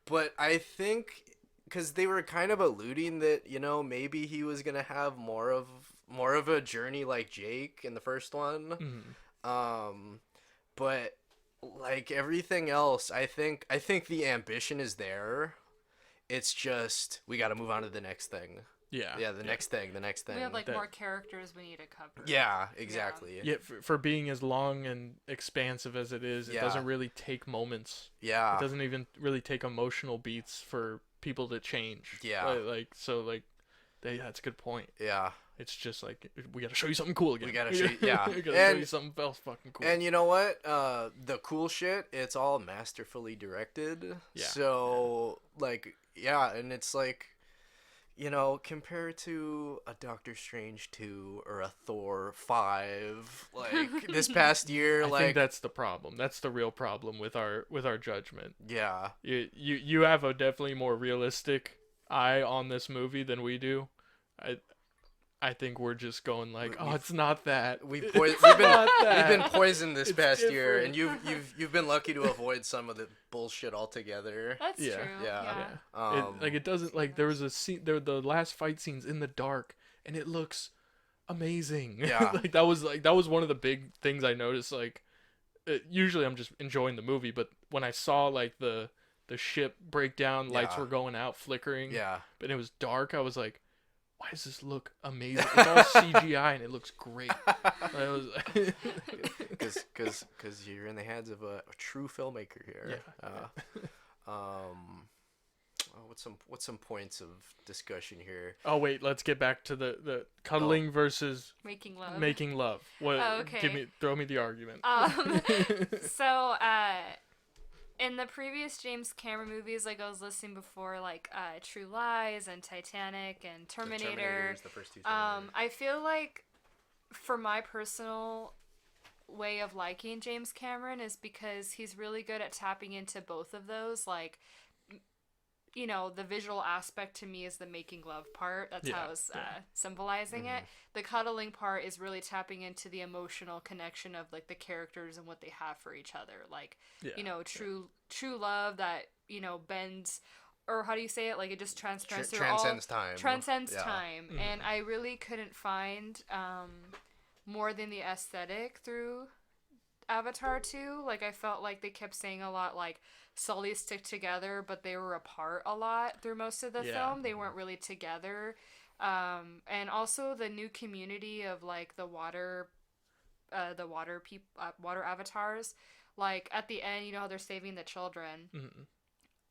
but I think because they were kind of alluding that maybe he was gonna have more of a journey like Jake in the first one, but like everything else, I think the ambition is there. It's just we got to move on to the next thing. Yeah, the next thing. We have more characters we need to cover. Yeah, exactly. Yeah, for being as long and expansive as it is, it doesn't really take moments. Yeah. It doesn't even really take emotional beats for people to change. Yeah. That's a good point. Yeah. It's just like, we gotta show you something cool again. We gotta show you, yeah. We gotta show you something else fucking cool. And you know what? The cool shit, it's all masterfully directed. Yeah. So, and it's like, compared to a Doctor Strange 2 or a Thor 5, like this past year, I think that's the problem. That's the real problem with our judgment. Yeah. You have a definitely more realistic eye on this movie than we do. I think we're just going like, it's not that. We've been poisoned this past year, and you've been lucky to avoid some of the bullshit altogether. That's true. Yeah. It doesn't, like, there was a scene, the last fight scene's in the dark, and it looks amazing. Yeah. that was one of the big things I noticed. Like, usually I'm just enjoying the movie, but when I saw like the ship break down, lights were going out, flickering. Yeah. But it was dark. I was like, why does this look amazing? It's all CGI and it looks great. Because you're in the hands of a true filmmaker here. Yeah. What's some points of discussion here? Oh wait, let's get back to the cuddling versus making love. Making love. What? Oh, okay. Throw me the argument. So in the previous James Cameron movies, like I was listening before, like True Lies and Titanic and Terminator. The first two Terminators. I feel like, for my personal way of liking James Cameron, is because he's really good at tapping into both of those. Like, the visual aspect to me is the making love part. That's how I was symbolizing it. The cuddling part is really tapping into the emotional connection of like the characters and what they have for each other. Like, true love that, bends, or how do you say it? Like, it just transcends time. Transcends time. Mm-hmm. And I really couldn't find more than the aesthetic through Avatar 2. Like, I felt like they kept saying a lot like Sully stick together, but they were apart a lot through most of the film. They weren't really together. And also the new community of like the water avatars. Like at the end, how they're saving the children. Mm-hmm.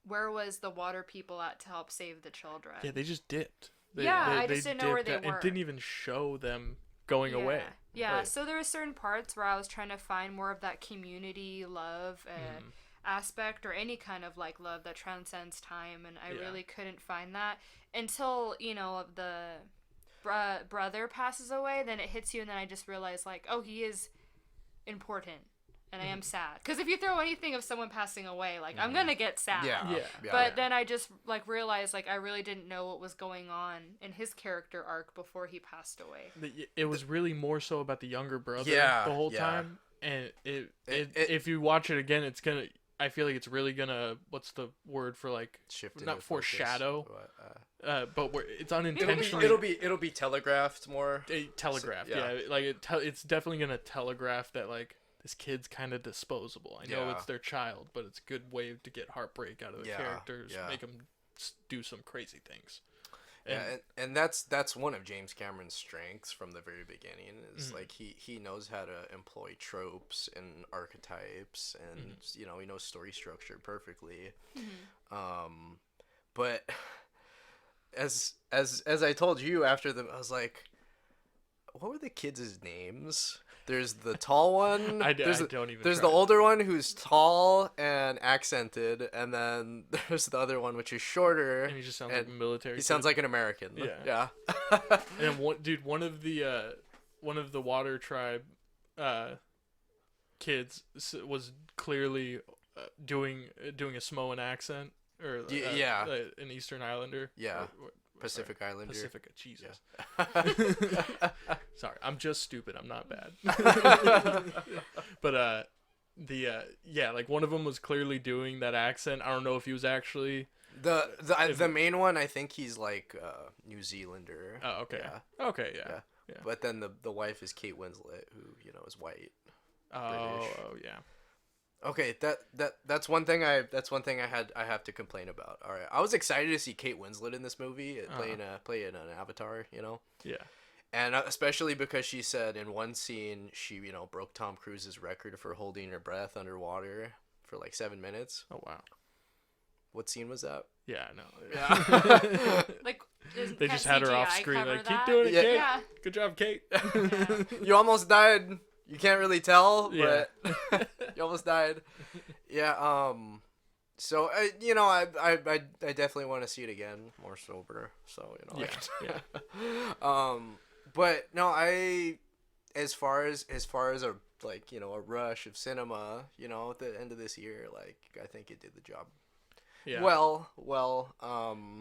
Where was the water people at to help save the children? Yeah, they just dipped. I just didn't know where they were. It didn't even show them going away. Yeah, right. So there were certain parts where I was trying to find more of that community love aspect, or any kind of like love that transcends time, and I really couldn't find that until the brother passes away. Then it hits you, and then I just realized like, oh, he is important. And I am sad. Because if you throw anything of someone passing away, like, I'm gonna get sad. But then I just, like, realized, like, I really didn't know what was going on in his character arc before he passed away. It was really more so about the younger brother the whole time. And if you watch it again, it's gonna... I feel like it's really gonna... What's the word for, like... Shift not foreshadow. But it's unintentionally... It'll be telegraphed more. Telegraphed, Like, it's definitely gonna telegraph that, like... This kid's kind of disposable. I know it's their child, but it's a good way to get heartbreak out of the characters, make them do some crazy things. And that's one of James Cameron's strengths from the very beginning is like he knows how to employ tropes and archetypes, and you know, he knows story structure perfectly. But as I told you after them, I was like, what were the kids' names? There's the tall one. There's the older one who's tall and accented, and then there's the other one which is shorter. And he just sounds like a military. He sounds like an American. Yeah. And one of the Water Tribe kids was clearly doing a Samoan accent, or an Eastern Islander. Yeah. Pacific Islander. Pacifica, Jesus. Sorry, I'm just stupid. I'm not bad. But like one of them was clearly doing that accent. I don't know if he was actually the main one. I think he's like New Zealander. Oh, okay. Yeah. Okay, yeah. But then the wife is Kate Winslet, who is white. Oh, yeah. Okay, that's one thing I have to complain about. All right, I was excited to see Kate Winslet in this movie playing an Avatar, Yeah. And especially because she said in one scene she broke Tom Cruise's record for holding her breath underwater for like 7 minutes. Oh wow. What scene was that? Yeah, no. Yeah. Like they just had her off screen like, keep doing it, Kate. Yeah. Good job, Kate. Yeah. You almost died. You can't really tell, but you almost died. Yeah. So I definitely want to see it again, more sober. So But no, as far as a a rush of cinema, at the end of this year, I think it did the job. Yeah. Well.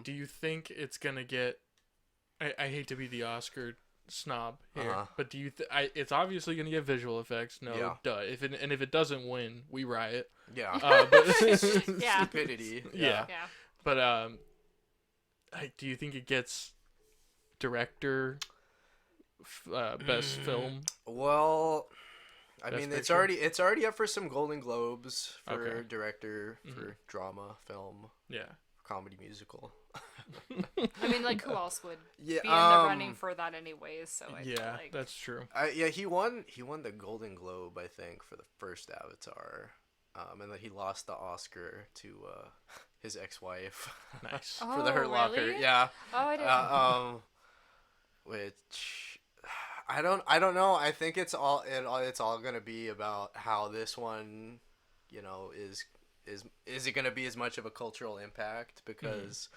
Do you think it's gonna get? I hate to be the Oscar snob here, but do you it's obviously gonna get visual effects, duh. If it doesn't win, we riot. Stupidity. But do you think it gets director, best film? Well, I mean, it's already up for some Golden Globes for director, for drama, film, comedy, musical. I mean, like, who else would be in the running for that anyways? So I feel like... that's true. He won the Golden Globe, I think, for the first Avatar, and then he lost the Oscar to his ex-wife. Nice. For the Hurt really? Locker. Yeah. Oh, I didn't. Which I don't know. I think it's all gonna be about how this one, is it gonna be as much of a cultural impact, because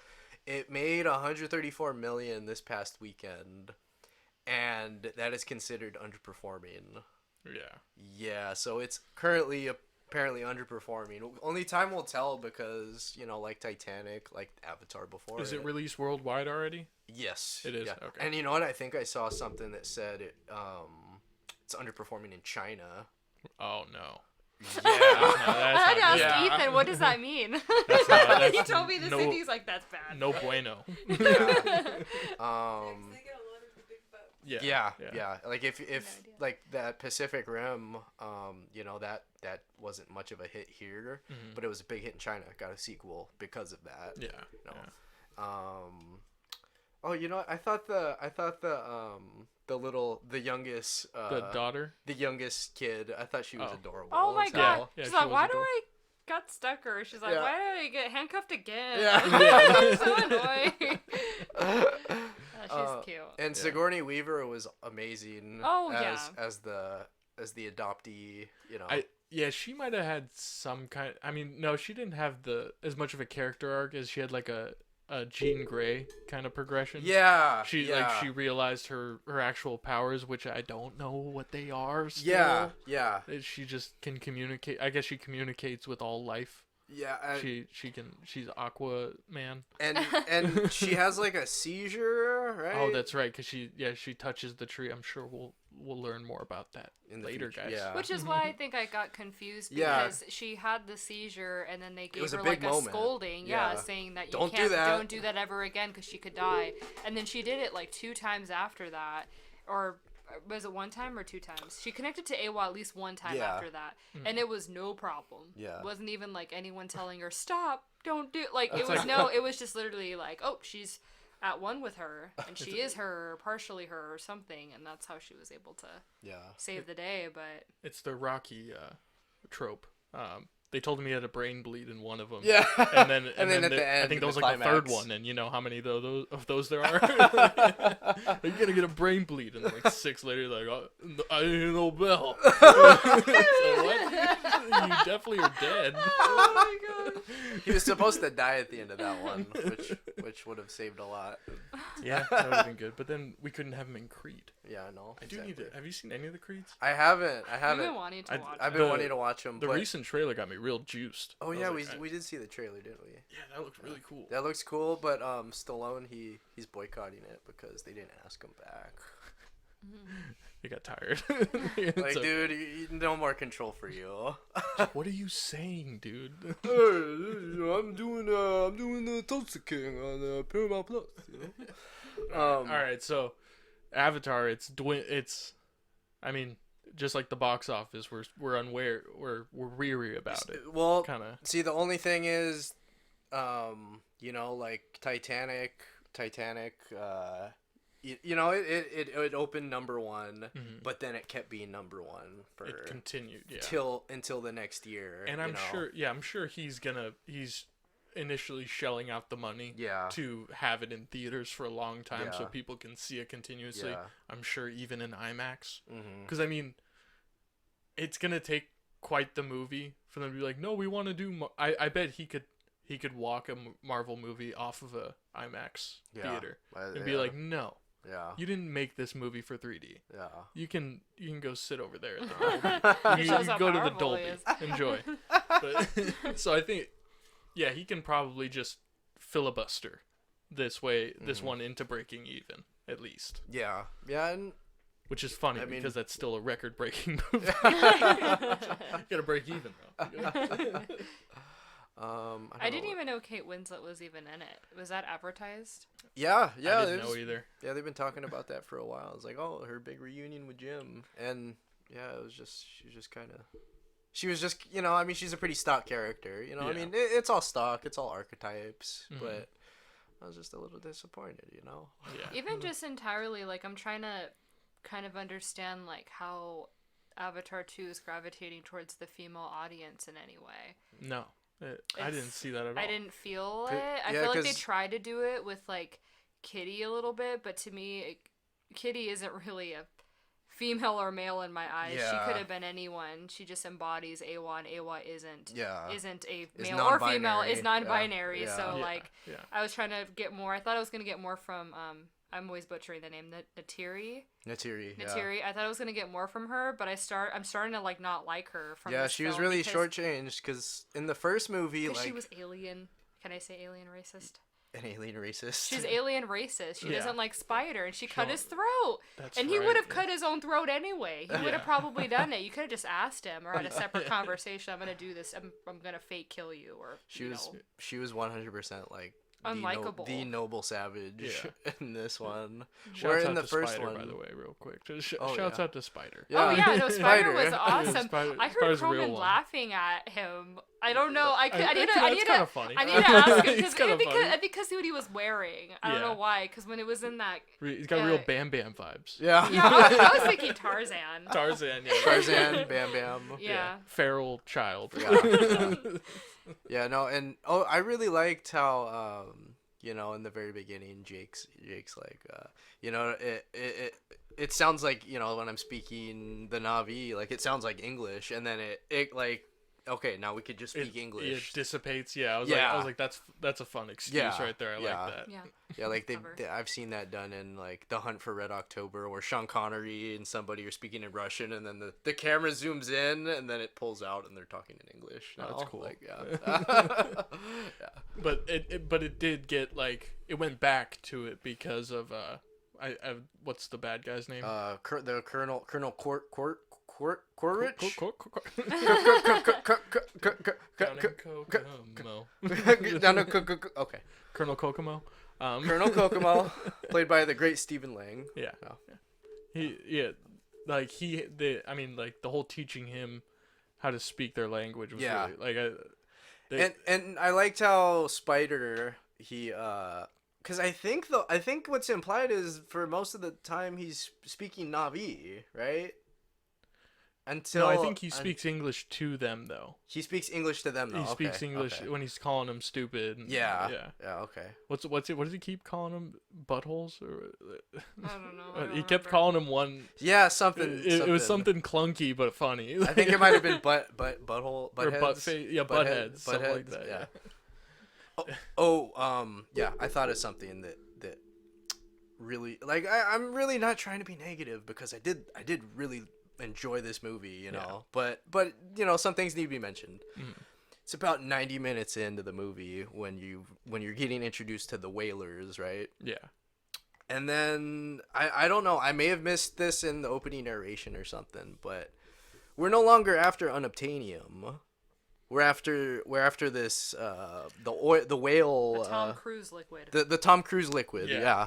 it made 134 million this past weekend, and that is considered underperforming. Yeah, so it's currently apparently underperforming. Only time will tell, because like Titanic, like Avatar before. Is it released worldwide already? Yes, it is. Yeah. Okay. And you know what? I think I saw something that said it's underperforming in China. Oh no. Yeah. I had to ask Ethan, what does that mean? He told me this and he's like, that's bad. No bueno. Yeah. Like if like that Pacific Rim, that wasn't much of a hit here, but it was a big hit in China. Got a sequel because of that. Oh, I thought the youngest the youngest kid, I thought she was adorable. Oh my god. Yeah, she's like, why do I got stuck, or she's like, why did I get handcuffed again? Yeah. So annoying. She's cute. And Sigourney Weaver was amazing. Oh, as the adoptee, she might have had some kind. I mean, no, she didn't have as much of a character arc as she had like a Jean Grey kind of progression. Yeah. She realized her actual powers, which I don't know what they are still. Yeah. Yeah. She just can communicate. I guess she communicates with all life. Yeah, she's Aquaman, and she has like a seizure, right? Oh, that's right, because she touches the tree. I'm sure we'll learn more about that later, guys. Yeah. Which is why I think I got confused because she had the seizure and then they gave her like a scolding, saying that don't do that ever again because she could die. And then she did it like 2 times after that, or was it 1 time or 2 times? She connected to AWA at least 1 time after that, and it was no problem. Yeah, it wasn't even like anyone telling her stop, don't do like it was it was just literally like, oh, she's at one with her and she is her or partially her or something, and that's how she was able to save the day. But it's the Rocky trope. They told him he had a brain bleed in one of them. Yeah. And then at the end, I think there was like the third one, and you know how many of those there are? You're going to get a brain bleed. And like 6 later, like, oh, I didn't hear no bell. So what? You definitely are dead. Oh my god. He was supposed to die at the end of that one, which would have saved a lot. Yeah, that would have been good. But then we couldn't have him in Creed. Yeah, I know. I do need to. Have you seen any of the Creeds? I haven't. I've been wanting to watch I've been wanting to watch them. The recent trailer got me real juiced. Oh yeah, we did see the trailer, didn't we? Yeah, that looks really cool. That looks cool, but Stallone he's boycotting it because they didn't ask him back. He got tired. Like, dude, no more control for you. What are you saying, dude? I'm doing the Tulsa King on Paramount Plus. You know? All right, so Avatar, I mean, just like the box office, we're weary about it. Well, kind of. See, the only thing is, you know, like Titanic, you know, it opened number 1, but then it kept being number 1 for it continued, until the next year. And I'm sure he's initially shelling out the money to have it in theaters for a long time so people can see it continuously. Yeah. I'm sure even in IMAX, because I mean, it's gonna take quite the movie for them to be like, no, we want to do. I bet he could walk a Marvel movie off of a IMAX theater and be like, no. Yeah. You didn't make this movie for 3D. Yeah. You can go sit over there at the Dolby. you can go to the Dolby. Enjoy. But, so I think, he can probably just filibuster this one into breaking even, at least. Yeah. Yeah. Which is funny because that's still a record-breaking movie. Gotta break even, though. I didn't even know Kate Winslet was even in it. Was that advertised? Yeah. I didn't know either. Yeah, they've been talking about that for a while. It's like, oh, her big reunion with Jim, and she was just, you know, I mean, she's a pretty stock character, you know. I mean, it's all stock, it's all archetypes, but I was just a little disappointed, you know. Yeah. Even just entirely, like, I'm trying to kind of understand like how Avatar 2 is gravitating towards the female audience in any way. No. I didn't see that at all. I didn't feel it. I feel like they tried to do it with like Kitty a little bit, but to me, Kitty isn't really a female or male in my eyes. Yeah. She could have been anyone. She just embodies Awa, and Awa isn't a male or female. Is non-binary. Yeah. So I was trying to get more. I thought I was gonna get more from I'm always butchering the name. Natiri. I thought I was gonna get more from her, but I'm starting to like not like her. She was really shortchanged because in the first movie, like she was alien. Can I say alien racist? An alien racist. She's alien racist. She doesn't like Spider, and she cut his throat. He would have cut his own throat anyway. He would have probably done it. You could have just asked him or had a separate conversation. I'm gonna do this. I'm gonna fake kill you. Or she was 100% like unlikable. The noble savage in this one. Shouts out to Spider, by the way, real quick. Shouts out to Spider. Yeah. Oh yeah, no, Spider was awesome. I heard Croman laughing at him. I don't know. I need to ask him because what he was wearing. I don't know why. Because when it was in that, he's got real Bam Bam vibes. Yeah. Yeah, I was thinking Tarzan. Tarzan, Bam Bam. Yeah. Feral child. Yeah. Yeah, no, and I really liked how you know, in the very beginning, Jake's like, you know, it sounds like, you know, when I'm speaking the Na'vi, like it sounds like English, and then it like okay, now we could just speak English. It dissipates. Yeah, I was like, that's a fun excuse right there. I like that. Yeah. Yeah, like I've seen that done in like The Hunt for Red October, where Sean Connery and somebody are speaking in Russian, and then the camera zooms in, and then it pulls out, and they're talking in English. Oh, that's cool. Like, But it did get like it went back to it because of I what's the bad guy's name? The Colonel Quaritch. Okay. Colonel Kokomo. Colonel Kokomo, played by the great Stephen Lang. Yeah. The whole teaching him how to speak their language was really like and I liked how Spider because I think what's implied is for most of the time he's speaking Na'vi, right? No, I think he speaks English to them though. He speaks English to them though. He speaks English when he's calling them stupid. Yeah. Okay. What's it? What does he keep calling them? Buttholes? Or I don't know. He kept calling them one. Yeah, something. It was something clunky but funny. I think it might have been butthole, or butt face. Yeah, butt heads. Something like that. Yeah. Yeah. I thought of something that really like. I'm really not trying to be negative because I did really enjoy this movie, you know, but you know, some things need to be mentioned. It's about 90 minutes into the movie when you're getting introduced to the whalers, right? Yeah. And then I don't know, I may have missed this in the opening narration or something, but we're no longer after unobtainium. We're after this the whale, the Tom Cruise liquid. The Tom Cruise liquid. Yeah.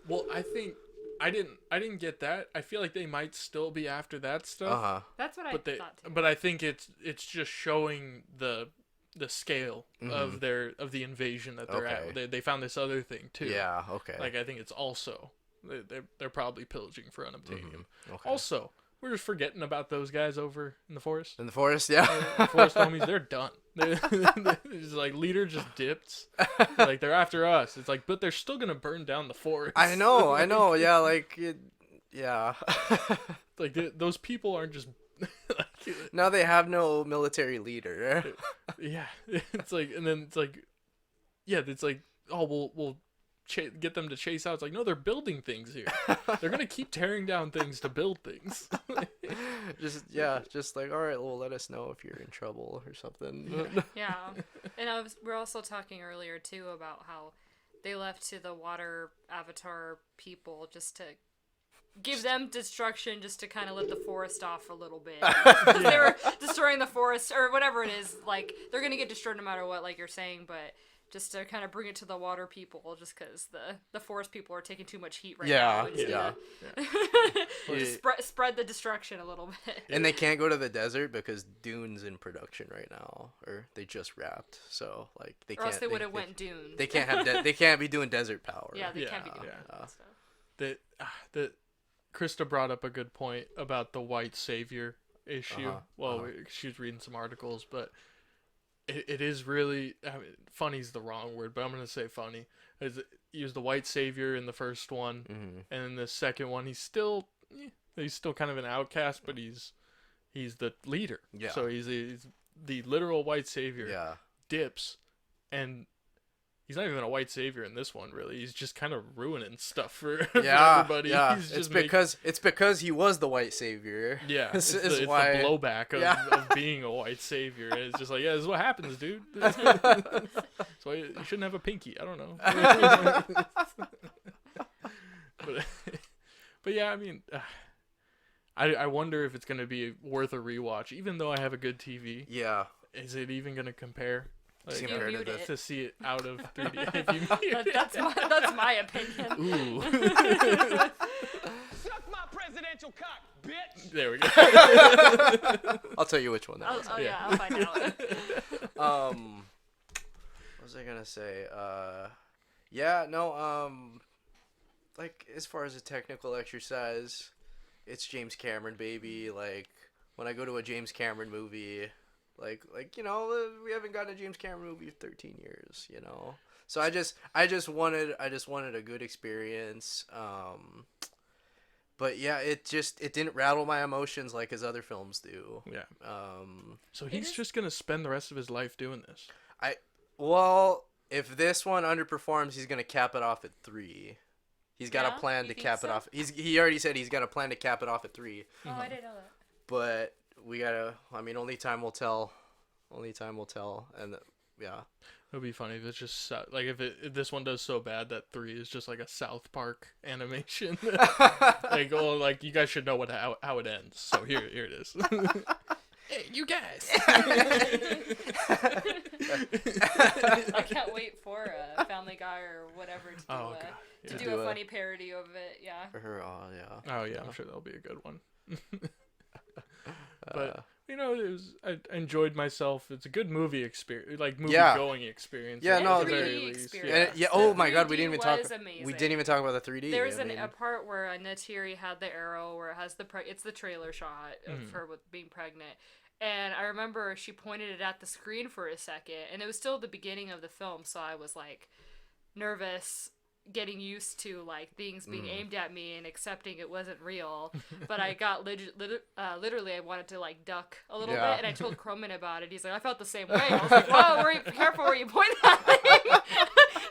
Well, I think I didn't get that. I feel like they might still be after that stuff. That's what I thought too. But I think it's just showing the scale of the invasion that they're at. They found this other thing too. Yeah. Okay. Like I think it's also they're probably pillaging for unobtainium. Okay. Also, we're just forgetting about those guys over in the forest. In the forest, yeah. The forest homies, they're done. It's like leader just dipped. Like they're after us. It's like, but they're still gonna burn down the forest. I know. Yeah, like, yeah. Like those people aren't just. Now they have no military leader. Yeah, it's like, and then it's like, yeah, it's like, oh, we'll get them to chase out. It's like, no, they're building things here. They're gonna keep tearing down things to build things. just like, all right, well, let us know if you're in trouble or something. Yeah, and we're also talking earlier too about how they left to the water avatar people just to give them destruction, just to kind of let the forest off a little bit. They were destroying the forest or whatever it is. Like they're gonna get destroyed no matter what, like you're saying, but just to kind of bring it to the water people, just because the forest people are taking too much heat right now. Spread the destruction a little bit. And they can't go to the desert because Dune's in production right now, or they just wrapped. So like they can't. Or else they would have went Dune. They can't have. They can't be doing desert power. Yeah, they can't be doing that stuff. That Krista brought up a good point about the white savior issue. She was reading some articles, but. It is really, I mean, funny's the wrong word, but I'm going to say funny. He was the white savior in the first one, and in the second one, he's still kind of an outcast, but he's the leader. Yeah. So he's the literal white savior. Yeah. Dips, and he's not even a white savior in this one, really. He's just kind of ruining stuff for everybody. Yeah, He's it's because he was the white savior. Yeah, it's the blowback of being a white savior. It's just like, yeah, this is what happens, dude. So you shouldn't have a pinky. I don't know. But yeah, I mean, I wonder if it's going to be worth a rewatch, even though I have a good TV. Yeah. Is it even going to compare? Like, to see it out of 3D. That's my opinion. Ooh. Suck my presidential cock, bitch. There we go. I'll tell you which one that is. I'll find out. What was I gonna say? Like as far as a technical exercise, it's James Cameron, baby. Like when I go to a James Cameron movie. Like you know, we haven't gotten a James Cameron movie in 13 years, you know. So I just wanted a good experience. But yeah, it didn't rattle my emotions like his other films do. Yeah. So he's just gonna spend the rest of his life doing this. Well, if this one underperforms, he's gonna cap it off at 3. He's got a plan to cap it off. He already said he's got a plan to cap it off at 3. Oh, I didn't know that. But we gotta. I mean, only time will tell. Only time will tell. And yeah. It would be funny if it's just like if this one does so bad that 3 is just like a South Park animation. Like, oh, like you guys should know how it ends. So here it is. Hey, you guys. I can't wait for Family Guy or whatever to do a funny parody of it. Yeah. Yeah. Oh yeah, I'm sure that'll be a good one. But I enjoyed myself. It's a good movie experience, like going experience. Yeah, no, the 3D experience. Yeah. Oh my God, we didn't even talk. Amazing. We didn't even talk about the 3D. There's a part where Natiri had the arrow, where it has it's the trailer shot of her being pregnant, and I remember she pointed it at the screen for a second, and it was still the beginning of the film, so I was like nervous, getting used to like things being aimed at me and accepting it wasn't real. But I got literally I wanted to like duck a little bit, and I told Croman about it. He's like, I felt the same way. I was like, whoa, careful where you point that thing.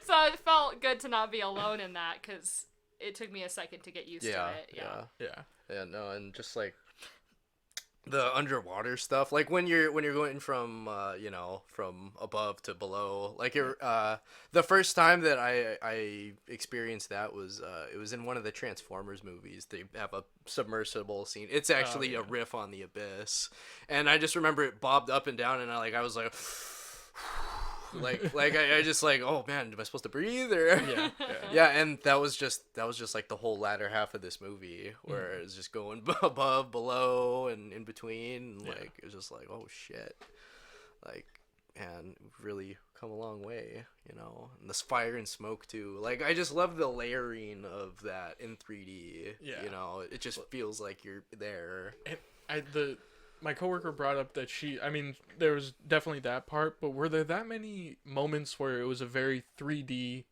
So it felt good to not be alone in that, because it took me a second to get used to it. Yeah, no, and just like the underwater stuff, like when you're going from from above to below, like the first time that I experienced that was it was in one of the Transformers movies. They have a submersible scene. It's actually a riff on the Abyss, and I just remember it bobbed up and down, and I was like I just like, oh man, am I supposed to breathe or yeah, and that was just like the whole latter half of this movie, where it was just going above, below, and in between, like it was just like, oh shit, like, man, we've really come a long way, and this fire and smoke too. Like, I just love the layering of that in 3D. It just feels like you're there. And my coworker brought up that there was definitely that part, but were there that many moments where it was a very 3D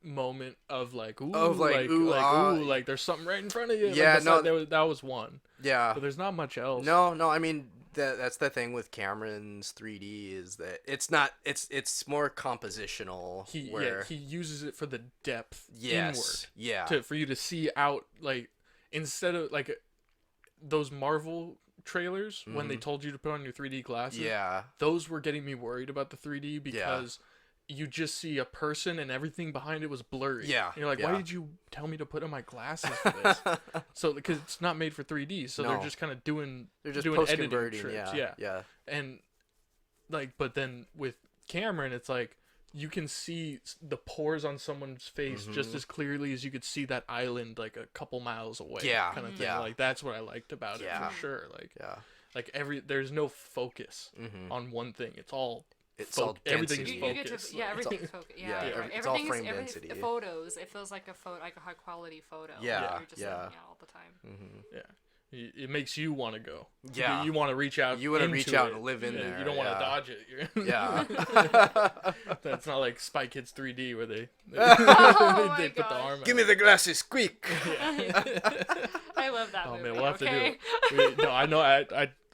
moment of like, like there's something right in front of you? Yeah, like that was one. Yeah. But there's not much else. No, I mean, that's the thing with Cameron's 3D is that it's more compositional. He uses it for the depth inward. Yeah. For you to see out, like, instead of like those Marvel trailers when they told you to put on your 3D glasses, those were getting me worried about the 3D, because you just see a person and everything behind it was blurry. And you're like, why did you tell me to put on my glasses for this? So because it's not made for 3D, so they're just kind of doing editing trips. And like, but then with Cameron, it's like you can see the pores on someone's face just as clearly as you could see that island like a couple miles away. Kind of thing. Like, that's what I liked about it for sure. Like there's no focus on one thing. It's all everything's focused. Everything's focused. It's all frame density. Photos. It feels like a high quality photo. Yeah, you're just looking at all the time. It makes you want to go. Yeah. You want to reach out. You want to reach out and live in there. You don't want to dodge it. That's not like Spy Kids 3D where they put the arm out. Give me the glasses, quick. I love that movie. Oh man, we'll have to do it. No, I know.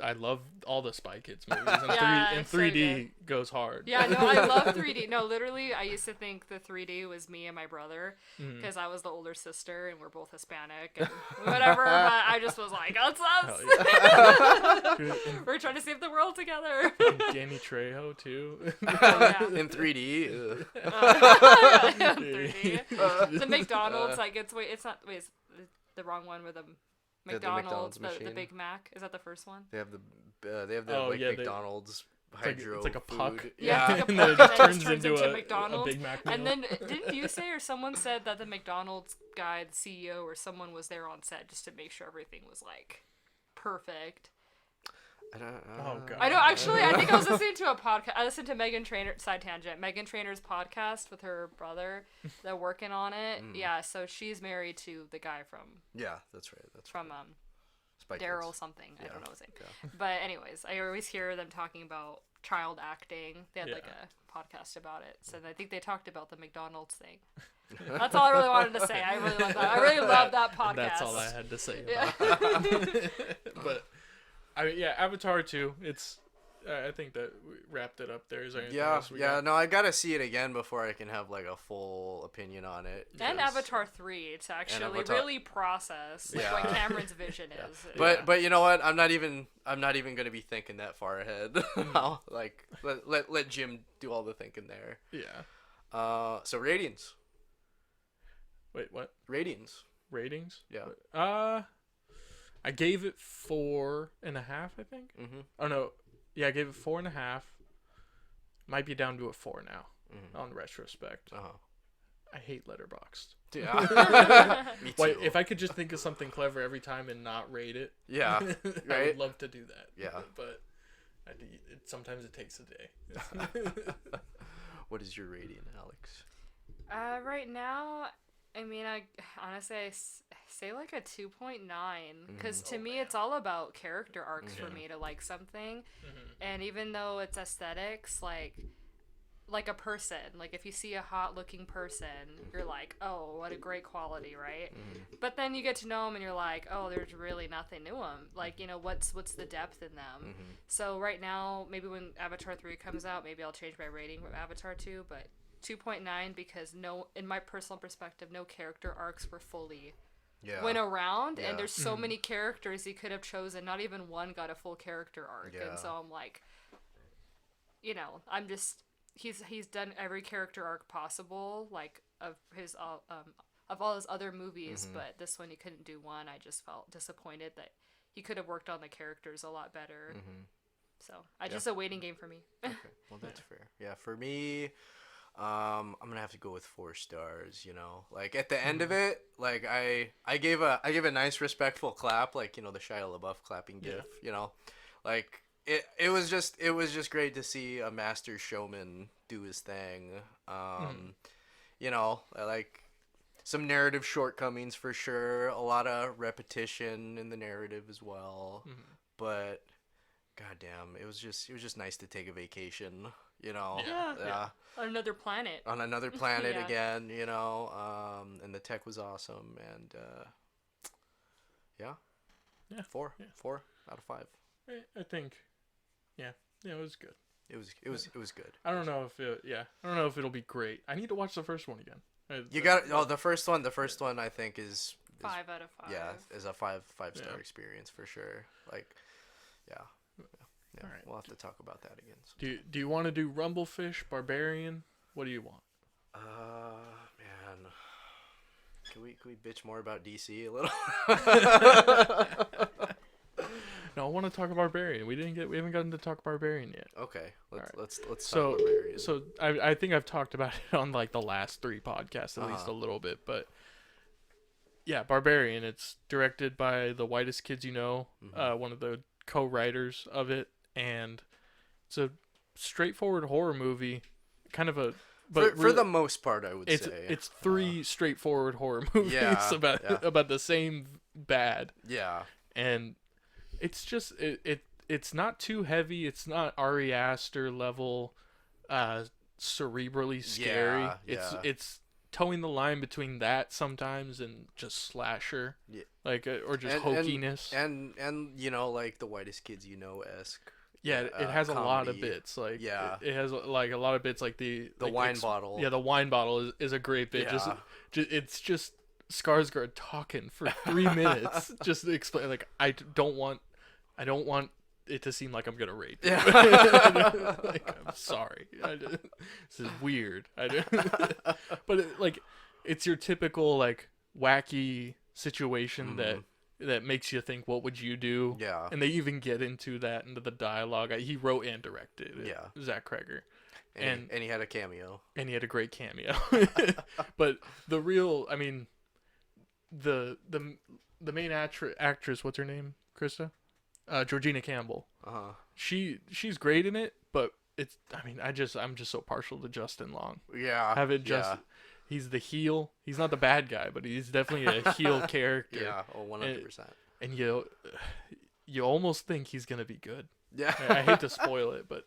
I love all the Spy Kids movies. And 3D goes hard. Yeah, no, I love 3D. No, literally, I used to think the 3D was me and my brother, because I was the older sister and we're both Hispanic and whatever. But I just was like, that's us. We're trying to save the world together. And Danny Trejo too. In 3D. 3D. The McDonald's, like it's the wrong one with the McDonald's, the Big Mac. Is that the first one? They have McDonald's hydro. It's like a puck. Food. And then it turns into a McDonald's. A Big Mac meal. And then didn't you say, or someone said that the McDonald's guy, the CEO, or someone was there on set just to make sure everything was like perfect? Oh god. I know. Actually, I think I was listening to a podcast. I listened to Meghan Trainor. Side tangent. Meghan Trainor's podcast with her brother. They're working on it. Yeah. So she's married to the guy from. Yeah, that's right. Daryl something. I don't know his name. Yeah. But anyways, I always hear them talking about child acting. They had like Yeah. a podcast about it. So I think they talked about the McDonald's thing. That's all I really wanted to say. I really love that. I really love that podcast. That's all I had to say Yeah. about it. But Avatar 2, it's I think that we wrapped it up there. Is there anything else we got? No, I gotta see it again before I can have like a full opinion on it. And Avatar 3 to actually really process like, what Cameron's vision is. But you know what? I'm not even gonna be thinking that far ahead. I'll, like let Jim do all the thinking there. Yeah. So ratings. Wait, what? Ratings. Yeah. I gave it 4.5, I think. Mm-hmm. Oh no. Yeah, I gave it 4.5. Might be down to a 4 now. On retrospect. I hate Letterboxd. Yeah. Me too. Wait, if I could just think of something clever every time and not rate it. Yeah. I Right. would love to do that. Yeah. But sometimes it takes a day. What is your rating, Alex? Right now, I mean, I honestly say like a 2.9 because to me it's all about character arcs for me to like something, and even though it's aesthetics, like a person, like if you see a hot looking person, you're like, oh, what a great quality, right? But then you get to know them and you're like, oh, there's really nothing to them. Like, you know, what's the depth in them? So right now, maybe when Avatar 3 comes out, maybe I'll change my rating from Avatar 2, but 2.9 because in my personal perspective, no character arcs were fully went around, and there's so many characters he could have chosen. Not even one got a full character arc, and so I'm like, you know, I'm just he's done every character arc possible, like of all his other movies, but this one he couldn't do one. I just felt disappointed that he could have worked on the characters a lot better. So just a waiting game for me. Okay, well that's fair. Yeah, for me, I'm gonna have to go with 4 stars. You know, like at the end of it, like I gave a nice respectful clap, like, you know, the Shia LaBeouf clapping gif. You know, like it was just great to see a master showman do his thing. You know, like some narrative shortcomings for sure, a lot of repetition in the narrative as well, but goddamn, it was just nice to take a vacation. You know, On another planet. On another planet again, you know, and the tech was awesome, and 4 out of 5. I think, it was good. It was good. I don't know if it'll be great. I need to watch the first one again. You got the first one I think is 5 out of 5. Yeah, is a 5-star experience for sure. Like, yeah. All right, we'll have to talk about that again. So. Do you want to do Rumblefish, Barbarian? What do you want? Man, can we bitch more about DC a little? No, I want to talk Barbarian. We haven't gotten to talk Barbarian yet. Okay, let's so, talk Barbarian. So I think I've talked about it on like the last 3 podcasts at least a little bit, but yeah, Barbarian. It's directed by the Whitest Kids You Know, one of the co-writers of it, and it's a straightforward horror movie, kind of a. But for the most part, I would say it's 3 straightforward horror movies about the same bad. Yeah, and it's just it's not too heavy. It's not Ari Aster level, cerebrally scary. It's towing the line between that sometimes and just slasher, like or just hokiness. And you know, like the Whitest Kids You Know esque. Yeah, it has comedy. a lot of bits. Like it has like a lot of bits. Like the wine bottle. Yeah, the wine bottle is a great bit. Yeah. It's just Skarsgård talking for 3 minutes, just to explain. Like I don't want it to seem like I'm gonna rape you. Yeah. Like, I'm sorry. This is weird. But it's your typical like wacky situation that makes you think, what would you do? Yeah. And they even get into the dialogue. He wrote and directed it. Yeah. Zach Kreger. And he had a cameo. And he had a great cameo. But the real, I mean, the main actress, what's her name? Krista? Georgina Campbell. She's great in it, but I'm just so partial to Justin Long. Yeah. He's the heel. He's not the bad guy, but he's definitely a heel character. Yeah, 100%. And you almost think he's gonna be good. Yeah. I hate to spoil it, but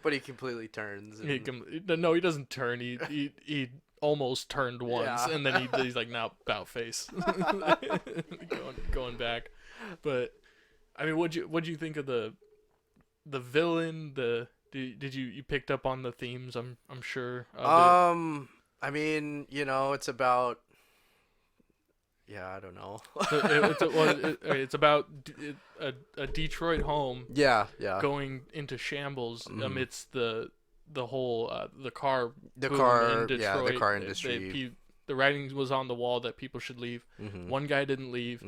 but he completely turns. And... no, he doesn't turn. He almost turned once, Yeah. and then he's like, now about face, going back. But I mean, what'd you think of the villain? Did you picked up on the themes? I'm sure. I mean, it's about. Yeah, I don't know. It's about a Detroit home. Yeah. Going into shambles amidst the whole the car industry. The writing was on the wall that people should leave. One guy didn't leave.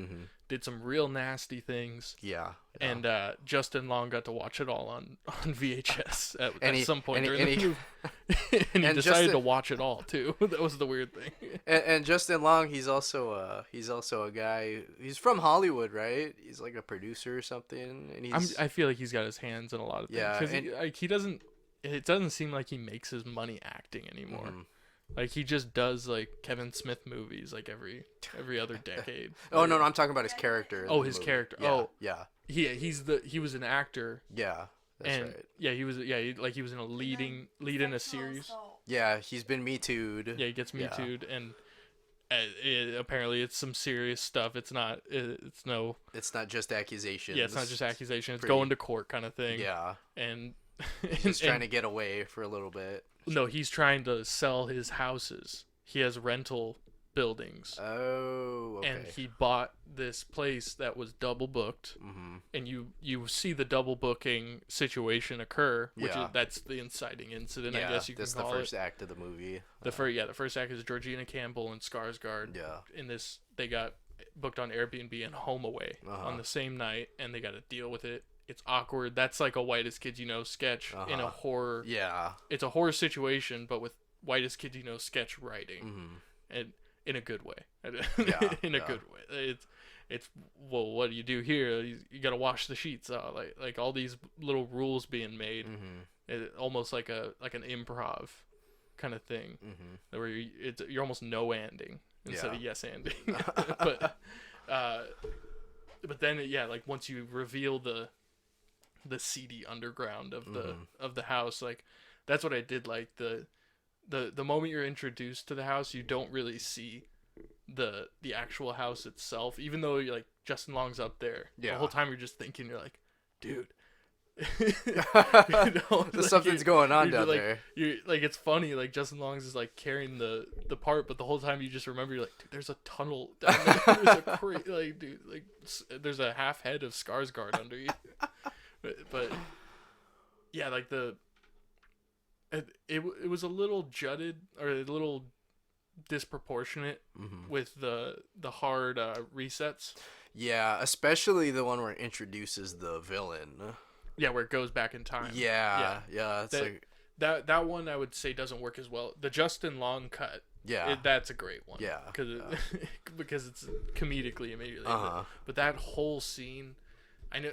Did some real nasty things. Yeah. And Justin Long got to watch it all on VHS at some point during the movie. And he decided to watch it all too. That was the weird thing. And Justin Long, he's also a guy. He's from Hollywood, right? He's like a producer or something. And I feel like he's got his hands in a lot of things. Yeah, because he doesn't. It doesn't seem like he makes his money acting anymore. Like he just does like Kevin Smith movies like every other decade. Oh no, I'm talking about his character. Oh, his character. Yeah, oh yeah. He was an actor. Yeah, that's right. Yeah, he was in a lead in a series. Yeah, he's been Me Too'd. Yeah, he gets Me Too'd, and apparently it's some serious stuff. It's not just accusations. Yeah, it's not just accusation. It's going to court kind of thing. Yeah, and he's trying to get away for a little bit. No, he's trying to sell his houses. He has rental buildings. Oh, okay. And he bought this place that was double booked. And you see the double booking situation occur, which that's the inciting incident, I guess you can call it. That's the first act of the movie. The first act is Georgina Campbell and Skarsgård. Yeah. In this, they got booked on Airbnb and HomeAway on the same night, and they got to deal with it. It's awkward. That's like a Whitest Kids You Know sketch in a horror. Yeah. It's a horror situation, but with Whitest Kids You Know sketch writing, and in a good way. In a good way. It's well, what do you do here? You got to wash the sheets. Like all these little rules being made. Almost like an improv kind of thing, where you're almost no-anding instead of yes-anding. But then like once you reveal the seedy underground of the house, like that's what I did like. The moment you're introduced to the house, you don't really see the actual house itself, even though you're like Justin Long's up there. The whole time you're just thinking, you're like, dude, something's going on down there. You're like, it's funny, like Justin Long's is like carrying the part, but the whole time you just remember, you're like, dude, there's a tunnel down there. There's a half head of Skarsgård under you. But yeah, like it was a little jutted or a little disproportionate with the hard resets. Yeah, especially the one where it introduces the villain. Yeah, where it goes back in time. Yeah. It's that one I would say doesn't work as well. The Justin Long cut. Yeah, that's a great one. Yeah, because it's comedically immediately. But that whole scene, I know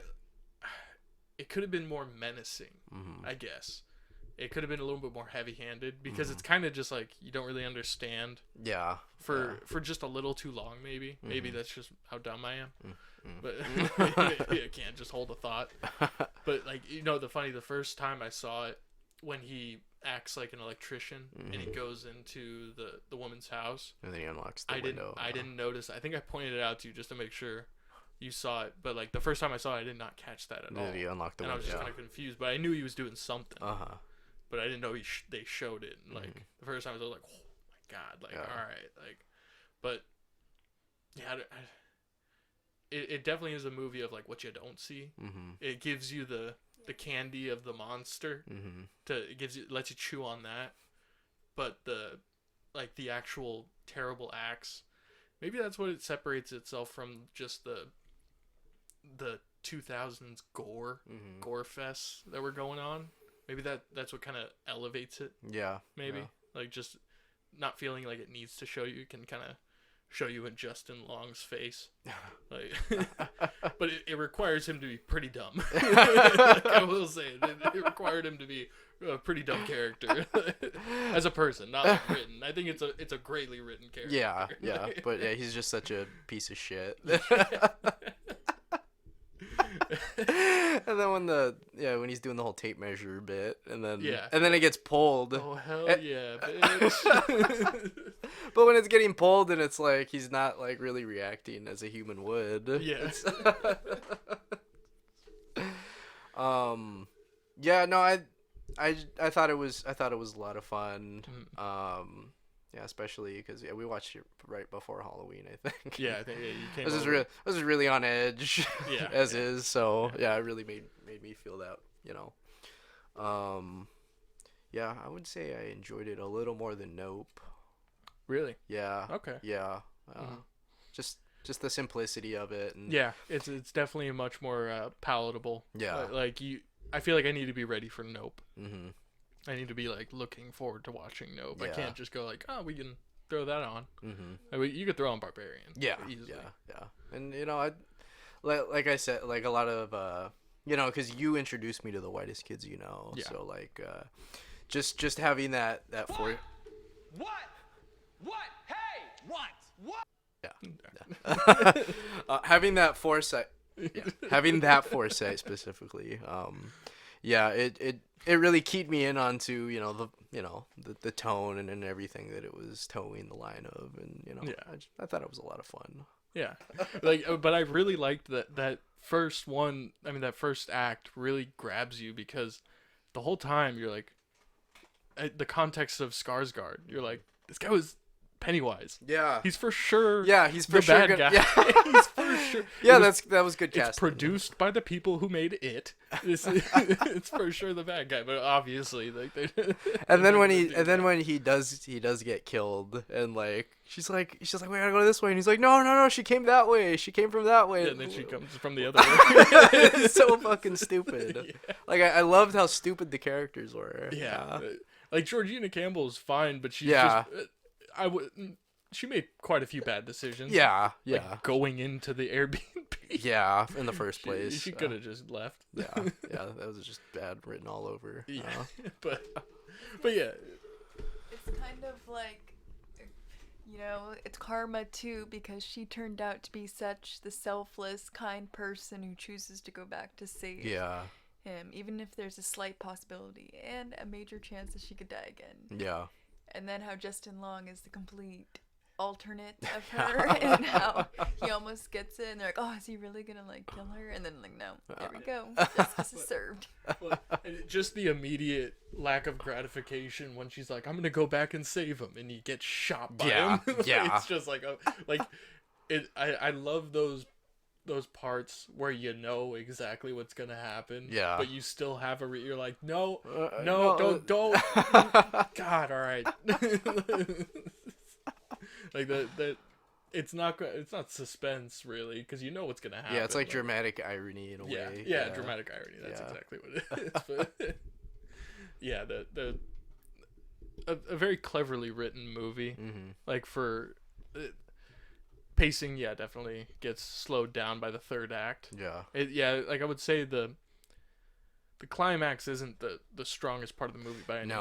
it could have been more menacing. I guess it could have been a little bit more heavy-handed because it's kind of just like you don't really understand. Yeah. For just a little too long, maybe. Maybe that's just how dumb I am. But I can't just hold a thought. But like the first time I saw it, when he acts like an electrician and he goes into the woman's house and then he unlocks the window. I didn't notice. I think I pointed it out to you just to make sure you saw it. But like the first time I saw it, I did not catch that at all. Then he unlocked the window. And I was just kind of confused, but I knew he was doing something. But I didn't know they showed it. And, like the first time I was like, oh my god, like all right, like, but yeah, it definitely is a movie of like what you don't see. It gives you the candy of the monster. Lets you chew on that, but the actual terrible acts, maybe that's what it separates itself from just the 2000s gore fests that were going on. Maybe that's what kind of elevates it. Yeah. Maybe like just not feeling like it needs to show you. It can kind of show you in Justin Long's face, like, but it requires him to be pretty dumb. Like I will say, it required him to be a pretty dumb character as a person, not like written. I think it's a greatly written character. Yeah, but yeah, he's just such a piece of shit. And then when he's doing the whole tape measure bit, and then Yeah. and then it gets pulled. Oh hell yeah, bitch. But when it's getting pulled and it's like he's not like really reacting as a human would. Yeah. Yeah, no, I thought it was a lot of fun. Yeah, especially because we watched it right before Halloween, I think. Yeah, I think you came. This is really on edge. Yeah, as is. So yeah, it really made me feel that, you know. Yeah, I would say I enjoyed it a little more than Nope. Really? Yeah. Okay. Yeah. Just the simplicity of it. And yeah, it's definitely much more palatable. Yeah. I feel like I need to be ready for Nope. Mm-hmm. I need to be like looking forward to watching Nope. Yeah. I can't just go like, oh, we can throw that on. Mm-hmm. I mean, you could throw on Barbarian. Yeah. Easily. Yeah. And you know, like I said, like a lot of you know, because you introduced me to the Whitest Kids, you know. Yeah. So like, just having that for. What? Hey! What? Yeah. Having that foresight. Yeah. Having that foresight specifically. Yeah. It really keyed me in onto the tone and everything that it was towing the line of, and you know, Yeah. I thought it was a lot of fun. Yeah, but I really liked that first one. I mean, that first act really grabs you because the whole time you're like, the context of Skarsgård. You're like, this guy was Pennywise. Yeah. He's for sure. Yeah, he's for the sure bad guy. Yeah. He's for sure. Yeah, that was good casting. It's produced by the people who made it. It's for sure the bad guy, but obviously like they. And then when he does get killed, and like she's like we gotta go this way, and he's like no, she came that way, she came from that way. Yeah, and then she comes from the other way. It's so fucking stupid. Yeah. Like I loved how stupid the characters were. Yeah. Like Georgina Campbell's fine, but she's Yeah. just she made quite a few bad decisions. Yeah. Like going into the Airbnb. Yeah, in the first place. She could have just left. Yeah, that was just bad written all over. Yeah, but yeah. It's kind of like, you know, it's karma too, because she turned out to be such the selfless, kind person who chooses to go back to save him, even if there's a slight possibility and a major chance that she could die again. Yeah. And then how Justin Long is the complete alternate of her, and how he almost gets it, and they're like, oh, is he really gonna like kill her? And then like, no, there we go, justice is served. Well, just the immediate lack of gratification when she's like, I'm gonna go back and save him, and he gets shot by him. Yeah. It's just like I love those parts where you know exactly what's gonna happen. Yeah. But you still have you're like, no, no. don't. God, all right. Like it's not suspense really, because you know what's gonna happen. Yeah, it's like dramatic irony in a way. Yeah, dramatic irony. That's exactly what it is. But yeah, a very cleverly written movie. Mm-hmm. Like for pacing, definitely gets slowed down by the third act. Yeah. Like I would say the climax isn't the strongest part of the movie by any means.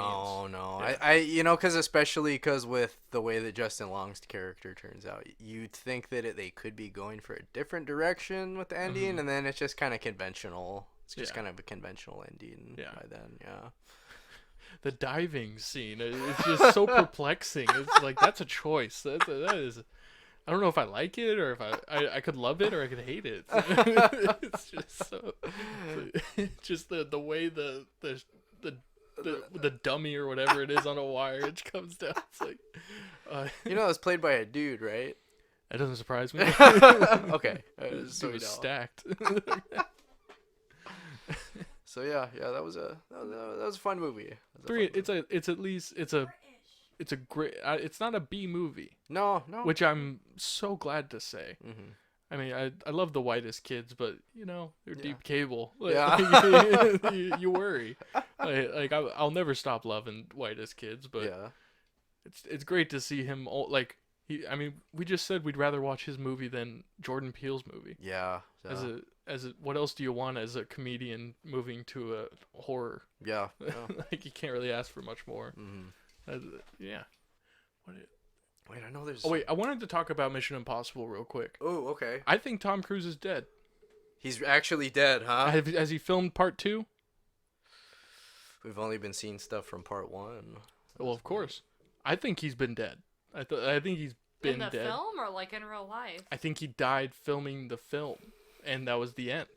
No. Yeah. I you know, especially because with the way that Justin Long's character turns out, you'd think that they could be going for a different direction with the ending, Mm-hmm. and then it's just kind of conventional. It's just Yeah. kind of a conventional ending by then. Yeah. The diving scene, it's just so perplexing. It's like, that's a choice. That is. I don't know if I like it, or if I could love it, or I could hate it. It's just so, just the way the dummy or whatever it is on a wire, it comes down. It's like, You know, it's played by a dude, right? that doesn't surprise me. Okay. So it was stacked. So yeah, that was a fun movie. It's a great. It's not a B movie. No. Which I'm so glad to say. Mm-hmm. I mean, I love the Whitest Kids, but you know they're deep cable. Yeah. You worry. Like I'll never stop loving Whitest Kids, but it's great to see him. I mean, we just said we'd rather watch his movie than Jordan Peele's movie. Yeah. What else do you want as a comedian moving to a horror? Yeah. Like you can't really ask for much more. Mm-hmm. Yeah. Wait, I know there's. Oh wait, I wanted to talk about Mission Impossible real quick. Oh, okay. I think Tom Cruise is dead. He's actually dead, huh? Has he filmed part 2? We've only been seeing stuff from part 1. Well, of course. I think he's been dead. I think he's been in the dead. film or like in real life? I think he died filming the film, and that was the end.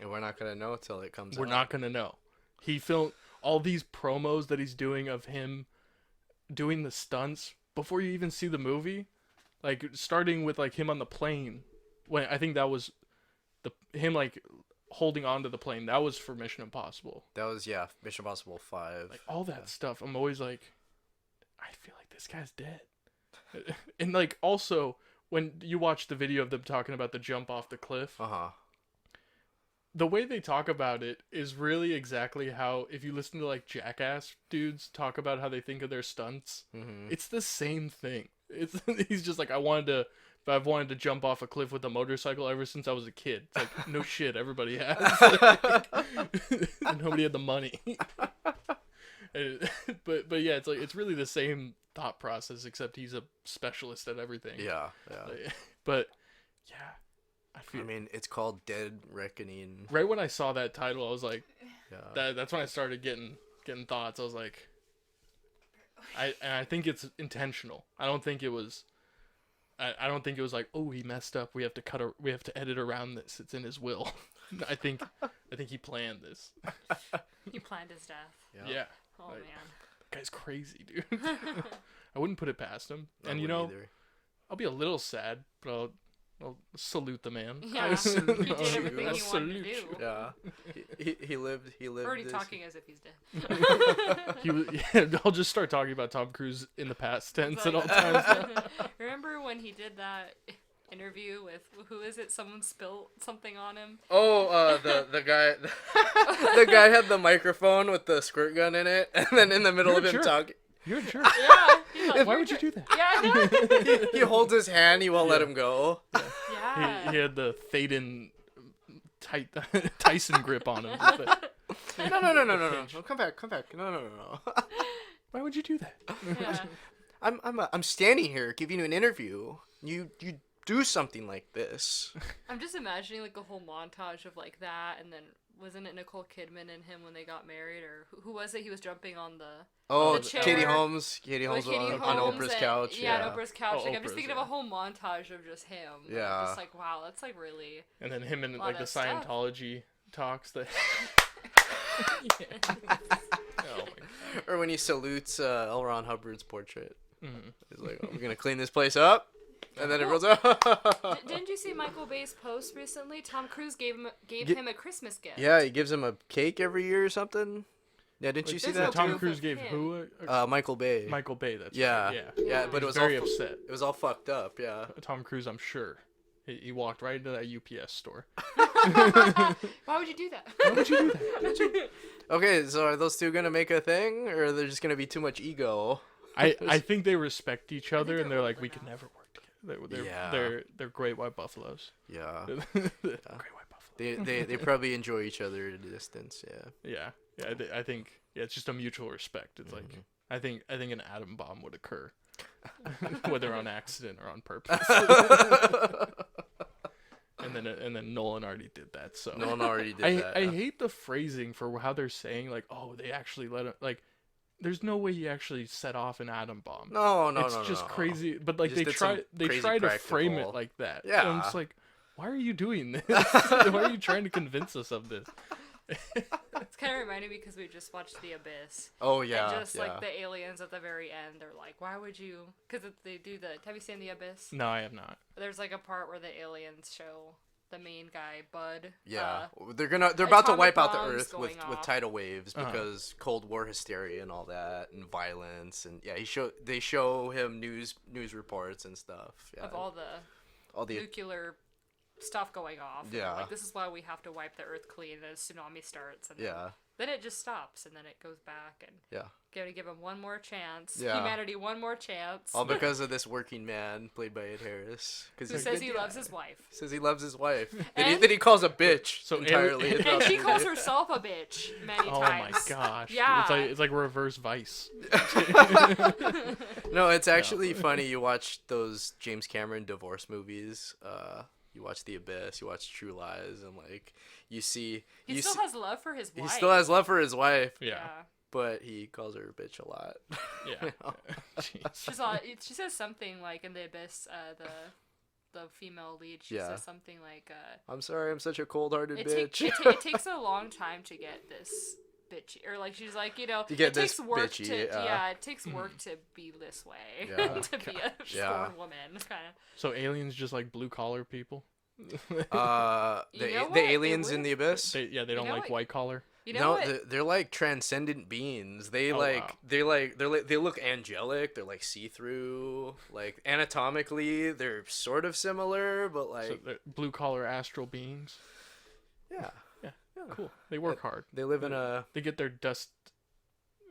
And we're not gonna know until it comes out. We're not gonna know. He filmed all these promos that he's doing of him doing the stunts before you even see the movie. Like, starting with, like, him on the plane. When I think that was him, like, holding onto the plane. That was for Mission Impossible. That was, Mission Impossible 5. Like, all that stuff. I'm always like, I feel like this guy's dead. And, like, also, when you watch the video of them talking about the jump off the cliff. Uh-huh. The way they talk about it is really exactly how, if you listen to, like, Jackass dudes talk about how they think of their stunts, it's the same thing. He's just like, I've wanted to jump off a cliff with a motorcycle ever since I was a kid. It's like, no shit, everybody has. Nobody had the money. But yeah, it's like, it's really the same thought process, except he's a specialist at everything. Yeah. But yeah. I mean, it's called Dead Reckoning. Right when I saw that title, I was like, that's when I started getting thoughts. I was like, I think it's intentional. I don't think it was like, oh, he messed up. We have to edit around this. It's in his will. I think he planned this. He planned his death. Yeah. Oh like, man. That guy's crazy, dude. I wouldn't put it past him. And either. I'll be a little sad, but I'll salute the man. Yeah, he did everything he wanted to do. Yeah, he lived. Already this. talking as if he's dead. I'll just start talking about Tom Cruise in the past tense at all times. Remember when he did that interview with, who is it? Someone spilled something on him. Oh, the guy, the guy had the microphone with the squirt gun in it, and then in the middle of him talking. You're a jerk. Yeah. Like, why would you do that? Yeah. He holds his hand. He won't let him go. Yeah. He had the Thaden Tyson grip on him. No. Come back. No. Why would you do that? Yeah. I'm standing here giving you an interview. You do something like this. I'm just imagining like a whole montage of like that, and then wasn't it Nicole Kidman and him when they got married, or who was it? He was jumping on the chair. Katie Holmes on Oprah's couch. Yeah, on Oprah's couch. Oh, I'm just thinking of a whole montage of just him. Yeah. I'm just like, wow, that's like really. And then him and like the Scientology talks that. Oh my God. Or when he salutes L. Ron Hubbard's portrait. Mm-hmm. He's like, we're gonna clean this place up. And then everyone's Didn't you see Michael Bay's post recently? Tom Cruise gave him a Christmas gift. Yeah, he gives him a cake every year or something. Yeah, didn't you see that? Tom Cruise gave who? Michael Bay. Michael Bay. That's yeah. Right. Yeah, but it was very upset. It was all fucked up. Yeah. Tom Cruise, I'm sure. He walked right into that UPS store. Why would you do that? Why would you do that? Okay, so are those two gonna make a thing, or are there just gonna be too much ego? I think they respect each other, and they're like, we can never work together. They're great white buffaloes. Yeah. Great white buffalo. They probably enjoy each other at a distance. Yeah. Yeah. I think it's just a mutual respect. It's like I think an atom bomb would occur, whether on accident or on purpose. And then Nolan already did that. So Nolan already did that. I hate the phrasing for how they're saying like, oh, they actually let him like. There's no way he actually set off an atom bomb. No. It's just crazy. But like they try to frame it like that. Yeah. And I'm just like, why are you doing this? Why are you trying to convince us of this? It's kind of reminding me because we just watched The Abyss. Oh yeah. And just like the aliens at the very end, they're like, why would you? Because they do have you seen The Abyss? No, I have not. There's like a part where the aliens show the main guy, Bud. Yeah, they're about to wipe out the Earth with tidal waves because Cold War hysteria and all that, and violence, and they show him news reports and stuff. Yeah. Of all the nuclear stuff going off. Yeah. Like, this is why we have to wipe the Earth clean as tsunami starts. And then it just stops, and then it goes back, and gotta give him one more chance. Yeah. Humanity one more chance. All because of this working man played by Ed Harris. Who says he loves his wife. Says he loves his wife. That he calls a bitch so entirely. And she calls herself a bitch many times. Oh my gosh. Yeah. It's like reverse Vice. No, it's actually funny. You watch those James Cameron divorce movies. You watch The Abyss, you watch True Lies, and like you see he still has love for his wife. He still has love for his wife. Yeah. But he calls her a bitch a lot. Yeah. She says something like in The Abyss, the female lead, she says something like, I'm sorry, I'm such a cold-hearted bitch. It takes a long time to get this bitchy, or like she's like, you know, it takes work bitchy, it takes work to be this way, to be a strong woman, kind of. So aliens just like blue-collar people? The aliens in The Abyss? They don't like white-collar? You know they're like transcendent beings. They they look angelic. They're like see-through. Like anatomically, they're sort of similar, but like so blue collar astral beings. Yeah. Cool. They work hard. They live in a. They get their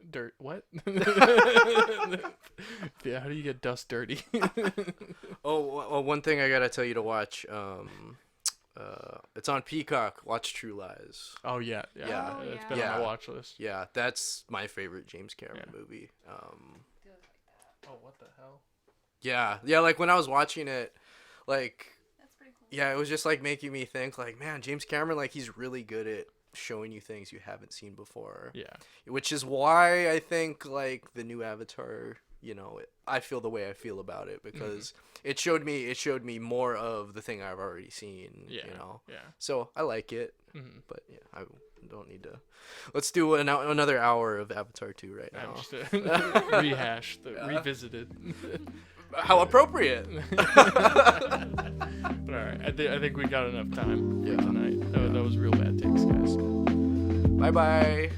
dirt. What? Yeah. How do you get dust dirty? Oh, one thing I gotta tell you to watch. It's on Peacock. Watch True Lies. Oh yeah. It's been on my watch list. Yeah, that's my favorite James Cameron movie. Oh, what the hell? Yeah. Like when I was watching it, like, that's pretty cool. Yeah, it was just like making me think, like, man, James Cameron, like, he's really good at showing you things you haven't seen before. Yeah. Which is why I think like the new Avatar, you know, I feel the way I feel about it because it showed me more of the thing I've already seen. Yeah. You know. Yeah. So I like it, but yeah, I don't need to. Let's do another hour of Avatar 2 right now. Just rehash, revisited. How appropriate. But all right, I think we got enough time for tonight. That was real bad takes, guys. Bye bye.